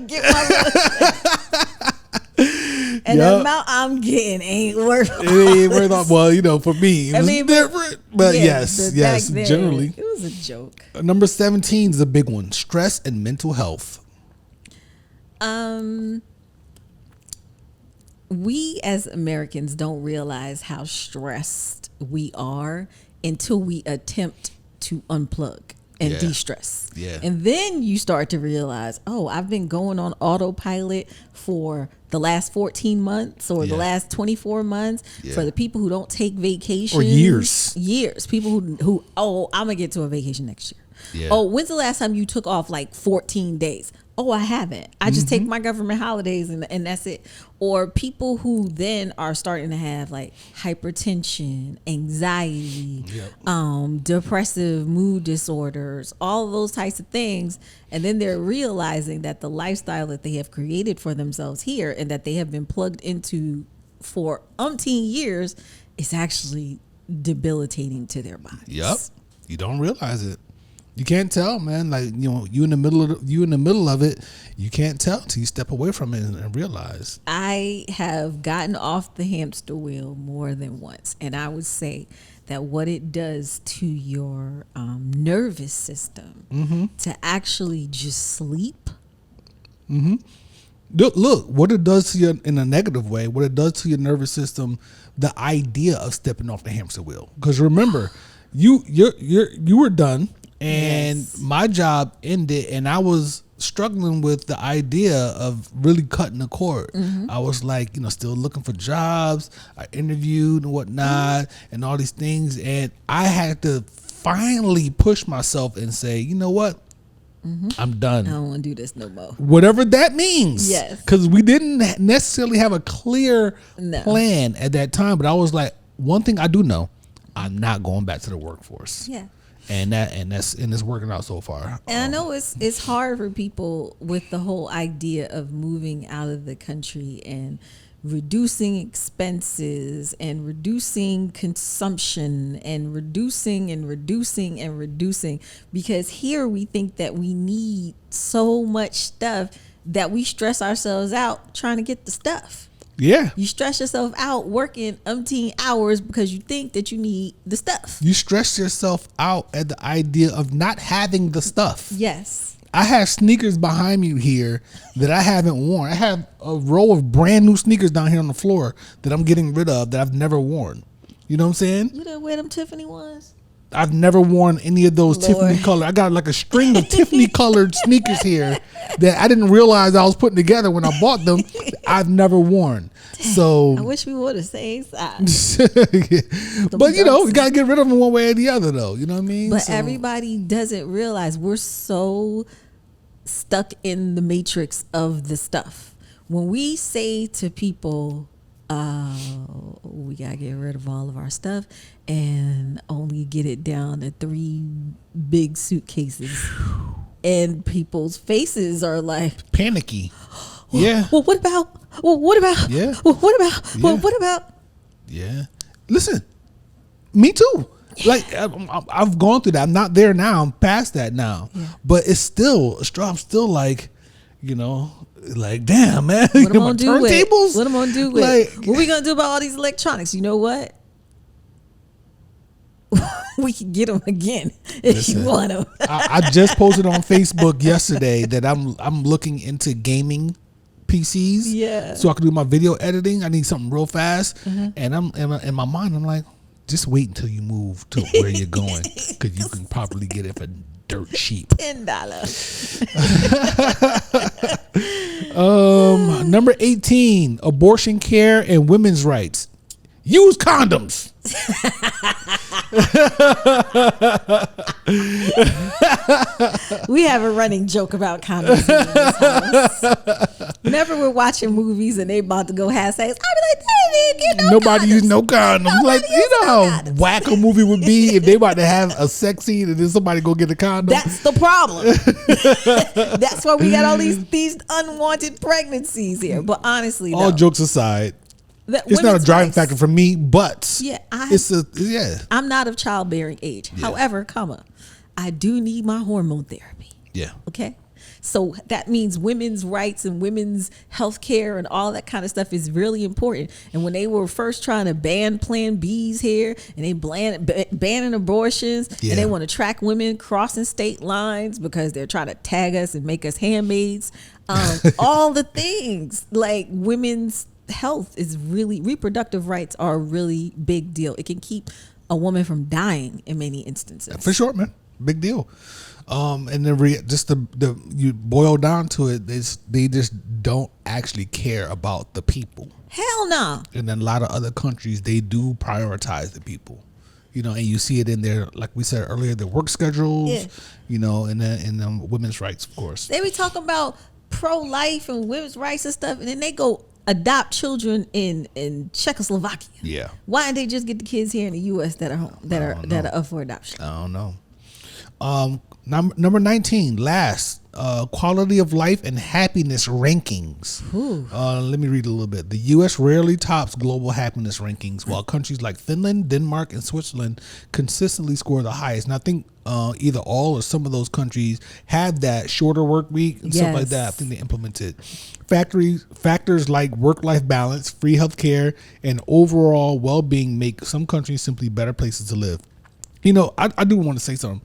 And the amount I'm getting ain't worth it. Ain't worth it. Well, for me, it was different. But yes, then, generally. It was a joke. Number 17 is a big one. Stress and mental health. We as Americans don't realize how stressed we are until we attempt to unplug and de-stress. Yeah. And then you start to realize, oh, I've been going on autopilot for the last 14 months or the last 24 months. For the people who don't take vacations. Or years. People who I'm going to get to a vacation next year. Yeah. Oh, when's the last time you took off like 14 days? Oh, I haven't. I just take my government holidays and that's it. Or people who then are starting to have like hypertension, anxiety, depressive mood disorders, all of those types of things. And then they're realizing that the lifestyle that they have created for themselves here and that they have been plugged into for umpteen years is actually debilitating to their bodies. Yep. You don't realize it. You can't tell, man. Like, you in the middle of it, you can't tell until you step away from it and realize. I have gotten off the hamster wheel more than once, and I would say that what it does to your nervous system to actually just sleep. Look, what it does to you in a negative way, what it does to your nervous system, the idea of stepping off the hamster wheel. Because remember, you were done. And my job ended, and I was struggling with the idea of really cutting the cord. I was like, still looking for jobs. I interviewed and whatnot and all these things. And I had to finally push myself and say, you know what? I'm done. I don't want to do this no more. Whatever that means. Yes. Because we didn't necessarily have a clear plan at that time. But I was like, one thing I do know, I'm not going back to the workforce. Yeah. And it's working out so far. And I know it's hard for people with the whole idea of moving out of the country and reducing expenses and reducing consumption and reducing because here we think that we need so much stuff that we stress ourselves out trying to get the stuff. Yeah. You stress yourself out working umpteen hours because you think that you need the stuff. You stress yourself out at the idea of not having the stuff. Yes. I have sneakers behind me here that I haven't worn. I have a row of brand new sneakers down here on the floor that I'm getting rid of that I've never worn. You know what I'm saying? You didn't wear them Tiffany ones? I've never worn any of those Tiffany color. I got like a string of Tiffany colored sneakers here that I didn't realize I was putting together when I bought them. I've never worn. So I wish we wore the same size. But you got to get rid of them one way or the other, though. You know what I mean? But everybody doesn't realize we're so stuck in the matrix of the stuff. when we say to people, we gotta get rid of all of our stuff and only get it down to 3 big suitcases, and people's faces are like panicky. Yeah. Well, what about? Yeah. Well, what about? Yeah. Well, what about? Yeah. Listen, me too. Like I've gone through that. I'm not there now. I'm past that now. Yeah. But it's still a straw. I'm still like, like, damn, man. What am I gonna do with? Turntables? What am I gonna do with? Like, What we gonna do about all these electronics? You know what? We can get them again if you want them. I just posted on Facebook yesterday that I'm looking into gaming PCs. Yeah. So I can do my video editing. I need something real fast. And I'm in my mind, I'm like, just wait until you move to where you're going, because you can probably get it for dirt cheap. $10. Number 18, abortion care and women's rights. Use condoms. We have a running joke about condoms in this house. Whenever we're watching movies and they about to go have sex, I be like, they didn't get no Nobody condoms. use no condoms. Nobody Like, you know how condoms. whack a movie would be if they about to have a sex scene and then somebody go get a condom. That's the problem. That's why we got all these unwanted pregnancies here. But honestly, All though, jokes aside, that it's not a women's driving rights- factor for me, but Yeah, I'm not of childbearing age. Yeah. However, I do need my hormone therapy. Yeah. Okay. So that means women's rights and women's health care and all that kind of stuff is really important. And when they were first trying to ban Plan Bs here and they banning abortions Yeah. and they want to track women crossing state lines because they're trying to tag us and make us handmaids, all the things, like women's health is really, reproductive rights are a really big deal. It can keep a woman from dying in many instances. For sure, man. Big deal. And then you boil down to it, they just don't actually care about the people. Hell no. And then a lot of other countries, they do prioritize the people. And you see it in their, like we said earlier, their work schedules, and then women's rights, of course. They be talking about pro-life and women's rights and stuff, and then they go adopt children in Czechoslovakia. Yeah. Why didn't they just get the kids here in the U.S. that are up for adoption? I don't know. Number 19, last, quality of life and happiness rankings. Let me read a little bit. The U.S. rarely tops global happiness rankings, while countries like Finland, Denmark, and Switzerland consistently score the highest. And I think either all or some of those countries have that shorter work week and stuff like that. I think they implemented factors like work-life balance, free healthcare, and overall well-being make some countries simply better places to live. I do want to say something.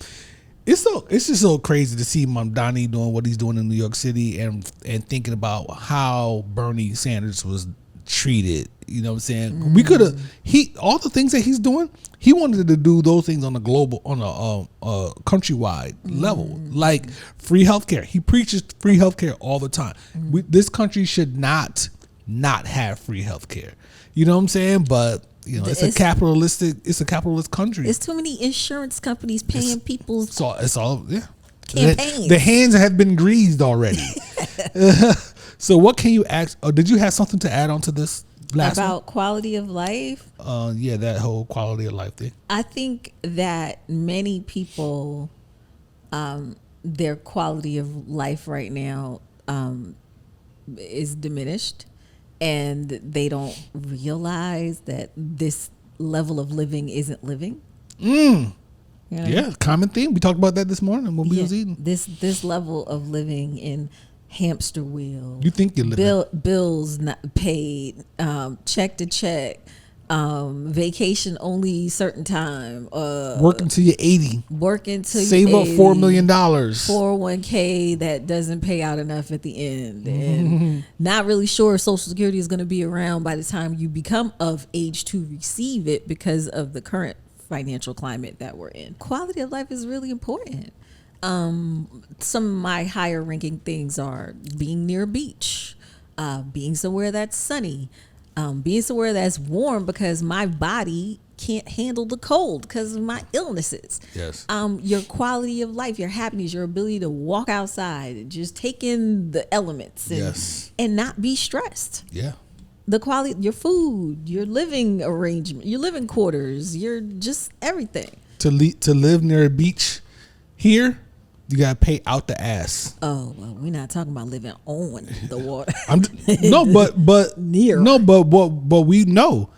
It's just so crazy to see Mamdani doing what he's doing in New York City and thinking about how Bernie Sanders was treated. You know what I'm saying? We could have all the things that he's doing. He wanted to do those things on a global, on a countrywide level, like free healthcare. He preaches free healthcare all the time. This country should not have free healthcare. You know what I'm saying? But it's a capitalist country. It's too many insurance companies paying people's it's all campaigns. The hands have been greased already. So what can you ask? Or did you have something to add on to this last about quality of life? That whole quality of life thing. I think that many people, their quality of life right now is diminished. And they don't realize that this level of living isn't living. Yeah, common theme. We talked about that this morning when we was eating. This level of living in hamster wheel. You think you're living? Bills not paid, check to check, vacation only certain time. Work until you're 80. Save up $4 million. 401k that doesn't pay out enough at the end, and not really sure if Social Security is going to be around by the time you become of age to receive it because of the current financial climate that we're in. Quality of life is really important. Some of my higher ranking things are being near a beach, being somewhere that's sunny, being somewhere that's warm, because my body can't handle the cold because of my illnesses. Yes. Your quality of life, your happiness, your ability to walk outside and just take in the elements and not be stressed. Yeah. The quality, your food, your living arrangement, your living quarters, your just everything. To live near a beach here, you gotta pay out the ass. Oh well, we're not talking about living on the water. Near. No, but we know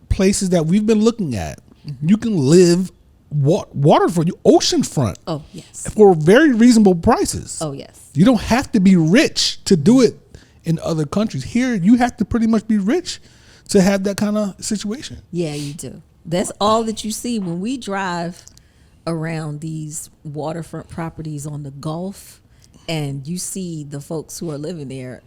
places that we've been looking at. You can live waterfront, oceanfront. Oh yes, for very reasonable prices. Oh yes, you don't have to be rich to do it in other countries. Here, you have to pretty much be rich to have that kind of situation. Yeah, you do. That's all that you see when we drive around these waterfront properties on the Gulf, and you see the folks who are living there.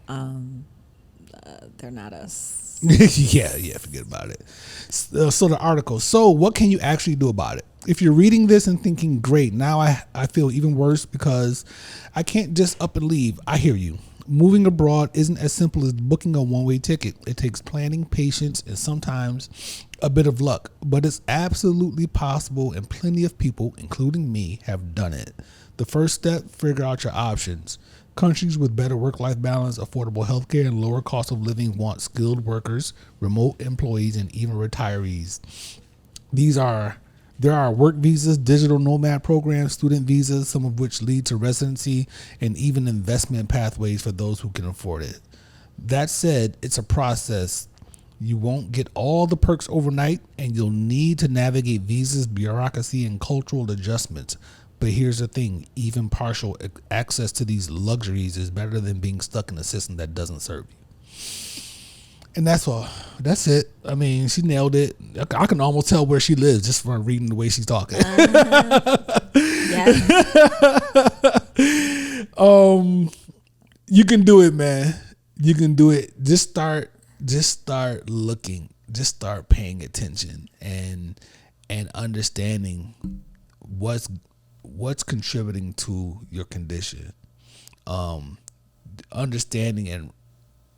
They're not us. yeah, forget about it. So the article. So what can you actually do about it? If you're reading this and thinking, great, now I feel even worse because I can't just up and leave. I hear you. Moving abroad isn't as simple as booking a one-way ticket. It takes planning, patience, and sometimes a bit of luck. But it's absolutely possible, and plenty of people, including me, have done it. The first step, figure out your options. Countries with better work-life balance, affordable healthcare, and lower cost of living want skilled workers, remote employees, and even retirees. There are work visas, digital nomad programs, student visas, some of which lead to residency, and even investment pathways for those who can afford it. That said, it's a process. You won't get all the perks overnight, and you'll need to navigate visas, bureaucracy, and cultural adjustments. But here's the thing, even partial access to these luxuries is better than being stuck in a system that doesn't serve you. And that's all. That's it. I mean, she nailed it. I can almost tell where she lives just from reading the way she's talking. You can do it, man. You can do it. Just start looking. Just start paying attention and understanding what's contributing to your condition. Understanding and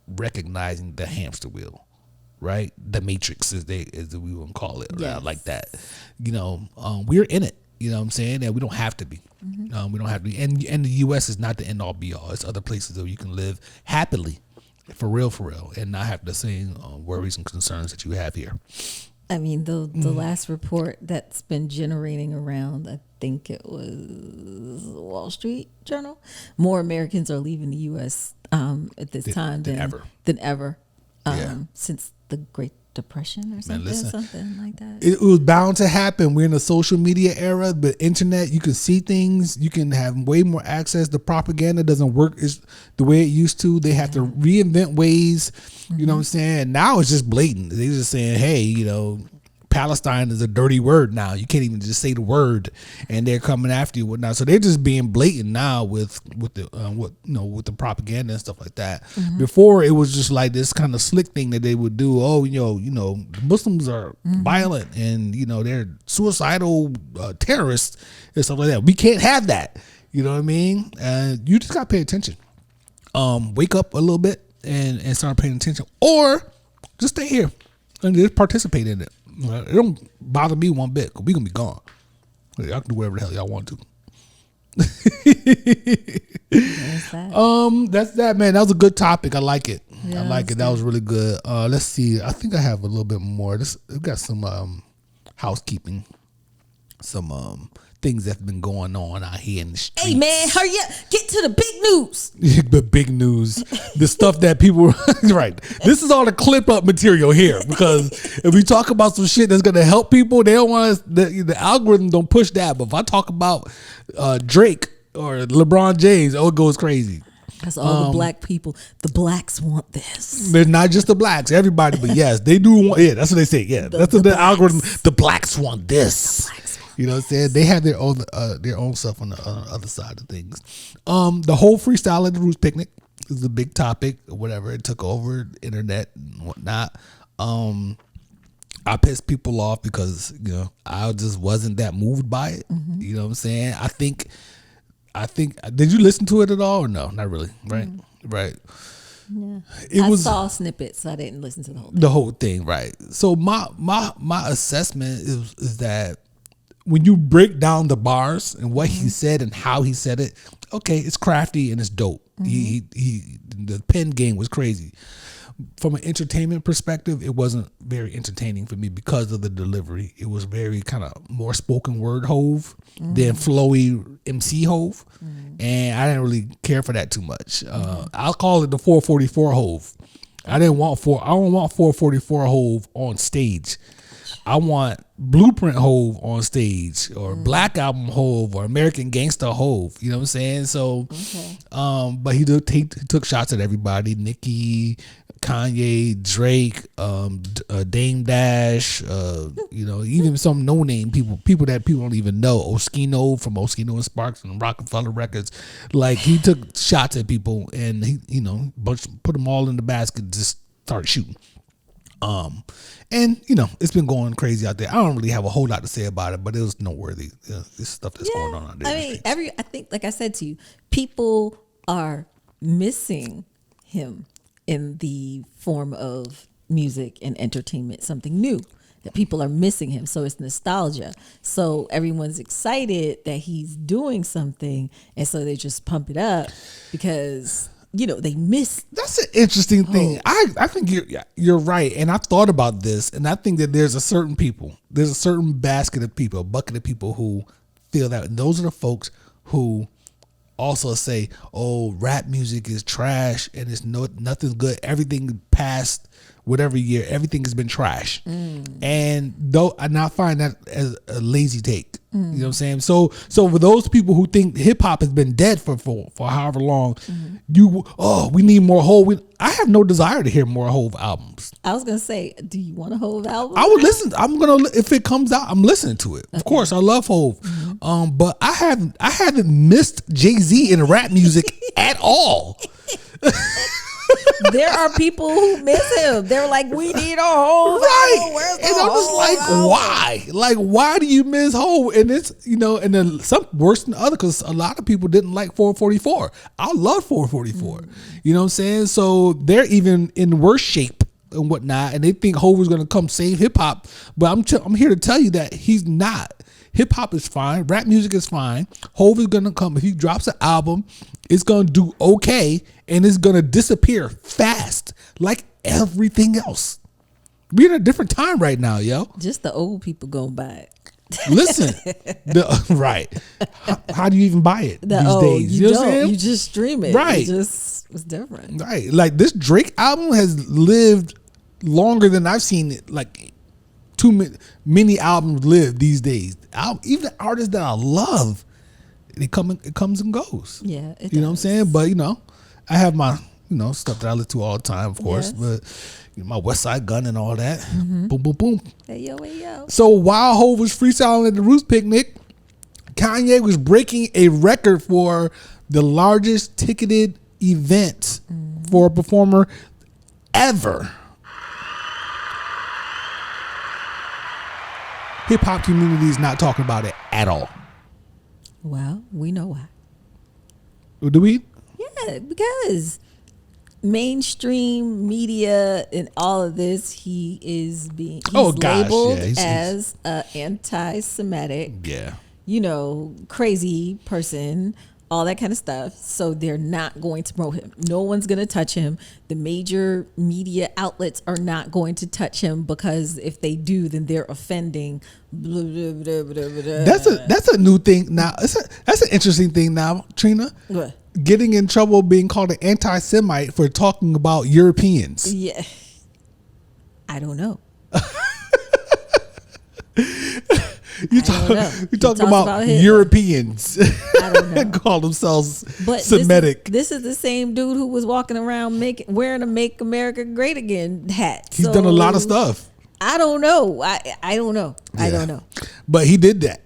recognizing the hamster wheel, right? The matrix, as we would call it, yes. Like that. We're in it. You know what I'm saying? And we don't have to be. We don't have to be. And the U.S. is not the end all be all. It's other places where you can live happily, for real, and not have the same worries and concerns that you have here. I mean, the last report that's been generating around, I think it was Wall Street Journal, more Americans are leaving the U.S. At this time than ever since the Great Depression or something, something like that. It was bound to happen. We're in a social media era, but internet, you can see things, you can have way more access. The propaganda doesn't work the way it used to. They have to reinvent ways, you know what I'm saying? Now it's just blatant. They're just saying, hey, Palestine is a dirty word now. You can't even just say the word, and they're coming after you. Now, so they're just being blatant now with the propaganda and stuff like that. Before, it was just like this kind of slick thing that they would do. Oh, Muslims are violent and they're suicidal terrorists and stuff like that. We can't have that. You know what I mean? And you just got to pay attention. Wake up a little bit and start paying attention, or just stay here and just participate in it. It don't bother me one bit, because we gonna be gone. Y'all can do whatever the hell y'all want to. That's that, man. That was a good topic. I like it. Yeah, I like it. That was really good. Let's see. I think I have a little bit more. We've got some housekeeping, some things that's been going on out here in the streets. Hey man, hurry up! Get to the big news. The big news, the stuff that people right. This is all the clip up material here, because if we talk about some shit that's gonna help people, they don't want us. The algorithm don't push that. But if I talk about Drake or LeBron James, it goes crazy. That's all the black people. The blacks want this. They're not just the blacks, everybody. But yes, they do want. Yeah, that's what they say. Yeah, that's what the algorithm. The blacks want this. You know what I'm saying? They have their own stuff on the other side of things. The whole Freestyle at the Roots picnic is a big topic or whatever. It took over the internet and whatnot. I pissed people off because I just wasn't that moved by it. You know what I'm saying? I think. Did you listen to it at all or no? Not really. Right. Right. Yeah. I saw snippets. I didn't listen to the whole thing. The whole thing, right? So my assessment is that when you break down the bars and what he said and how he said it, okay, it's crafty and it's dope. He the pen game was crazy. From an entertainment perspective, it wasn't very entertaining for me because of the delivery. It was very kind of more spoken word Hove than flowy MC Hove, and I didn't really care for that too much. I'll call it the 444 Hove. I don't want 444 Hove on stage. I want Blueprint Hove on stage, or Black Album Hove, or American Gangsta Hove. You know what I'm saying? So, but he took shots at everybody: Nicki, Kanye, Drake, Dame Dash. Even some no name people that people don't even know. Oskino from Oskino and Sparks and Rockefeller Records. Like, he took shots at people, and he put them all in the basket, and just started shooting. And it's been going crazy out there. I don't really have a whole lot to say about it, but it was noteworthy. This stuff that's going on out there. I think, like I said to you, people are missing him in the form of music and entertainment, something new. That people are missing him, so it's nostalgia. So everyone's excited that he's doing something, and so they just pump it up because they miss. That's an interesting thing. I think you're right, and I thought about this, and I think that there's a certain basket of people, a bucket of people who feel that, and those are the folks who also say, "Oh, rap music is trash, and it's nothing's good. Everything past whatever year, everything has been trash." And I find that as a lazy take. You know what I'm saying? So for those people who think hip hop has been dead for however long, we need more Hove. I have no desire to hear more Hove albums. I was gonna say, do you want a Hove album? I would listen. If it comes out, I'm listening to it. Of course, I love Hove. But I haven't missed Jay-Z in rap music at all. There are people who miss him. They're like, we need a Hove album. Where's the and I'm just like, album? why? Like, why do you miss Hove? And it's, and then some worse than other, because a lot of people didn't like 444. I love 444. You know what I'm saying? So they're even in worse shape and whatnot, and they think Hove is going to come save hip hop. But I'm here to tell you that he's not. Hip hop is fine. Rap music is fine. Hove is going to come. If he drops an album, it's going to do okay, and it's going to disappear fast like everything else. We're in a different time right now, yo. Just the old people go buy it. Listen, right. How do you even buy it these days? You know what I'm saying? You just stream it. Right. It's different. Right. Like, this Drake album has lived longer than I've seen it. Like, too many albums live these days. Even artists that I love, it comes and goes. Yeah, you know what I'm saying? But I have my stuff that I listen to all the time, of course. Yes. But my West Side Gun and all that. Boom, boom, boom. Hey yo. So while Hove was freestyling at the Roots Picnic, Kanye was breaking a record for the largest ticketed event for a performer ever. Hip hop community is not talking about it at all. Well, we know why. Do we? Yeah, because mainstream media and all of this, he's labeled as an anti-Semitic, crazy person, all that kind of stuff. So they're not going to promote him. No one's going to touch him. The major media outlets are not going to touch him, because if they do, then they're offending. Blah, blah, blah, blah, blah. That's a new thing now. That's an interesting thing now, Trina. What? Getting in trouble being called an anti-Semite for talking about Europeans. Yeah. I don't know. You talk about Europeans. I don't know. Call themselves Semitic. This is the same dude who was walking around wearing a "Make America Great Again" hat. He's done a lot of stuff. I don't know. I don't know. Yeah. I don't know. But he did that.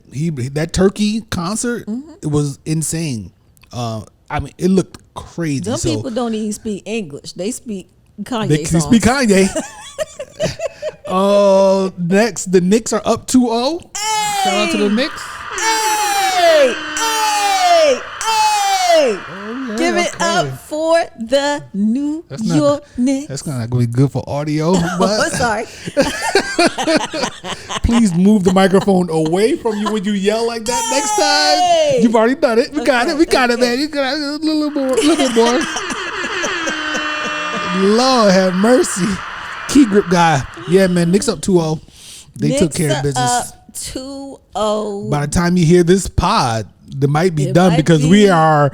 That Turkey concert, it was insane. It looked crazy. Some people don't even speak English. They speak Kanye They songs. speak Kanye. Next, the Knicks are up 2-0. Hey! Shout out to the Knicks. Hey! Oh, yeah. Give it up for the New York Knicks. That's not going to be good for audio. But sorry. Please move the microphone away from you when you yell like that next time. You've already done it. We got it, man. You got it. A little bit more. Lord have mercy. Key grip guy. Yeah, man. Knicks up 2-0. They Knicks took care of business. Up 2-0. By the time you hear this pod, they might be done because we are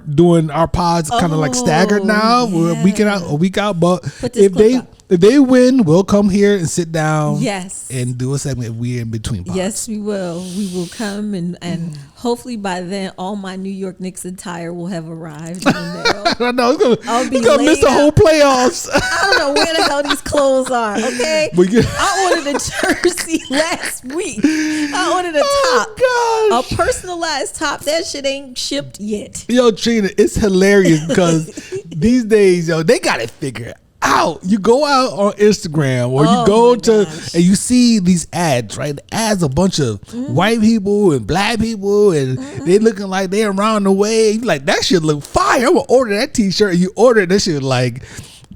doing our pods kind of like staggered now. Yeah. We're a week out. But if they win, we'll come here and sit down. Yes. And do a segment if we're in between pods. Yes, we will. We will come and hopefully by then all my New York Knicks attire will have arrived in the mail. I know it's gonna miss the whole playoffs. I don't know where the hell these clothes are. Okay, I ordered a jersey last week. I ordered a top, a personalized top. That shit ain't shipped yet. Yo, Trina, it's hilarious because these days, they got it figured out. You go out on Instagram or you go to and you see these ads, right? The ads, a bunch of white people and black people, and they looking like they around the way. You like, that shit look fire. I'm gonna order that t-shirt. And you order that shit like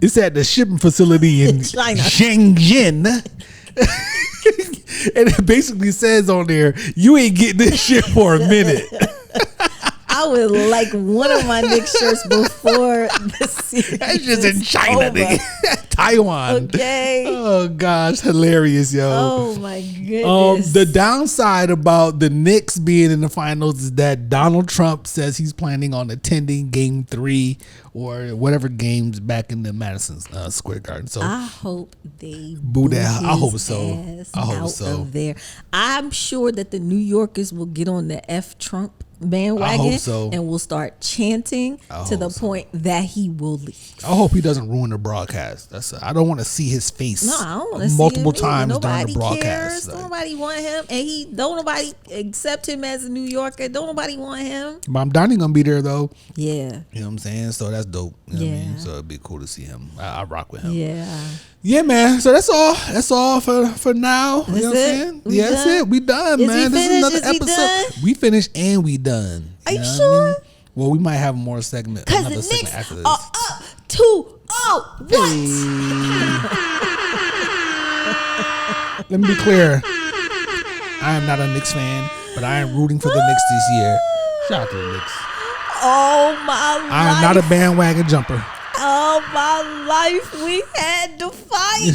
it's at the shipping facility in China. Shenzhen. And it basically says on there, you ain't getting this shit for a minute. I would like one of my Knicks shirts before the season. That's just in China, nigga. Taiwan. Okay. Oh gosh, hilarious, yo. Oh my goodness. The downside about the Knicks being in the finals is that Donald Trump says he's planning on attending Game 3 or whatever games back in the Madison Square Garden. So I hope they boo that. I hope so. Of there. I'm sure that the New Yorkers will get on the F Trump bandwagon and will start chanting to the point that he will leave. I hope he doesn't ruin the broadcast. I don't want to see his face multiple times during the broadcast. Nobody want him, and don't nobody accept him as a New Yorker. Don't nobody want him. Mom Donnie gonna be there though. Yeah, you know what I'm saying. So that's dope. You know what I mean? So it'd be cool to see him. I rock with him. Yeah, man. So that's all. That's all for now. You know what I'm saying? That's it. We done, man. This is another episode. We finished and we done. Are you sure? I mean? Well, we might have more segment. Because the Knicks after this. Are up 2-0. What? Hey. Let me be clear. I am not a Knicks fan, but I am rooting for the Knicks this year. Shout out to the Knicks. Oh my life. I am not a bandwagon jumper. All my life we had to fight.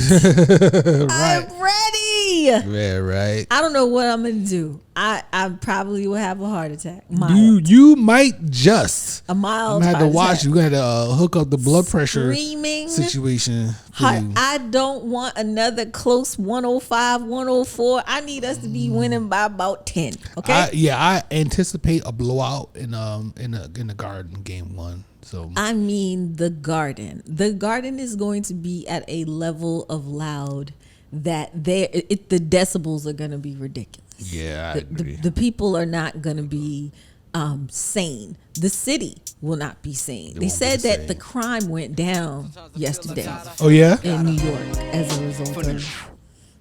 Right. I'm ready. Yeah, right. I don't know what I'm gonna do. I probably will have a heart attack. You might just a mild. I'm gonna have to watch you. We're gonna have to hook up the blood pressure situation. I don't want another close 105, 104. I need us to be winning by about 10. Okay. I anticipate a blowout in the Garden game 1. So I mean the Garden. The Garden is going to be at a level of loud that the decibels are going to be ridiculous. Yeah, I agree. The people are not going to be sane. The city will not be sane. They said that the crime went down yesterday. Oh yeah, in New York as a result of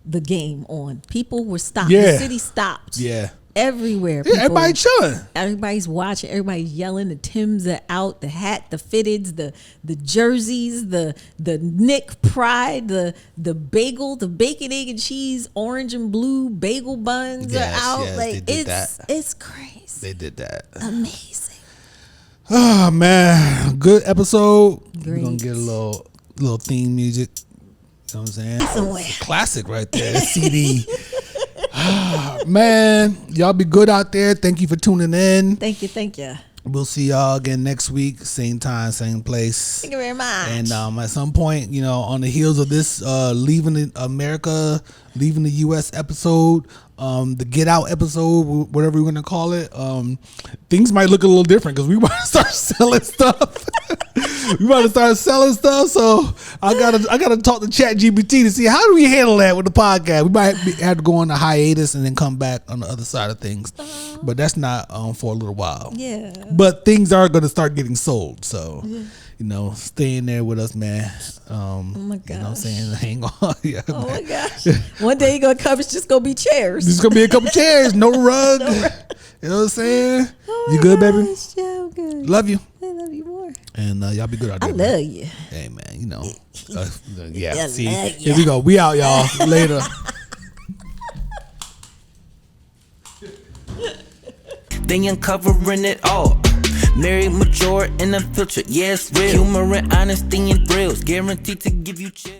the game on. People were stopped. Yeah. The city stopped. Yeah. Everywhere. Yeah, everybody chilling. Everybody's watching. Everybody's yelling. The Timbs are out. The hat, the fitteds, the jerseys, the Nick Pride, the bagel, the bacon, egg, and cheese, orange and blue bagel buns are out. Yes, like it's crazy. They did that. Amazing. Oh man, good episode. Great. We're gonna get a little theme music. You know what I'm saying? It's a classic right there. CD. Man, y'all be good out there. Thank you for tuning in. Thank you. We'll see y'all again next week, same time, same place. Thank you very much. And at some point, on the heels of this leaving America, leaving the U.S. episode, the Get Out episode, whatever we're gonna call it, things might look a little different because we want to start selling stuff. So I gotta talk to ChatGPT to see how do we handle that with the podcast. We might have to go on a hiatus and then come back on the other side of things, but that's not for a little while. Yeah. But things are gonna start getting sold, so stay in there with us, man. Oh my gosh. You know what I'm saying? Hang on. Yeah, oh my gosh. One day you're gonna come, it's just gonna be chairs. There's gonna be a couple chairs, no rug. You know what I'm saying? Oh you good, baby? Yeah, I'm good. Love you. love you more. And y'all be good out there. I love you. Hey, man, you know. Yeah, I see, love here ya. we go. We out, y'all. Later. They uncovering it all. Married, mature, and unfiltered. Yes, real. Humor and honesty and thrills. Guaranteed to give you chill.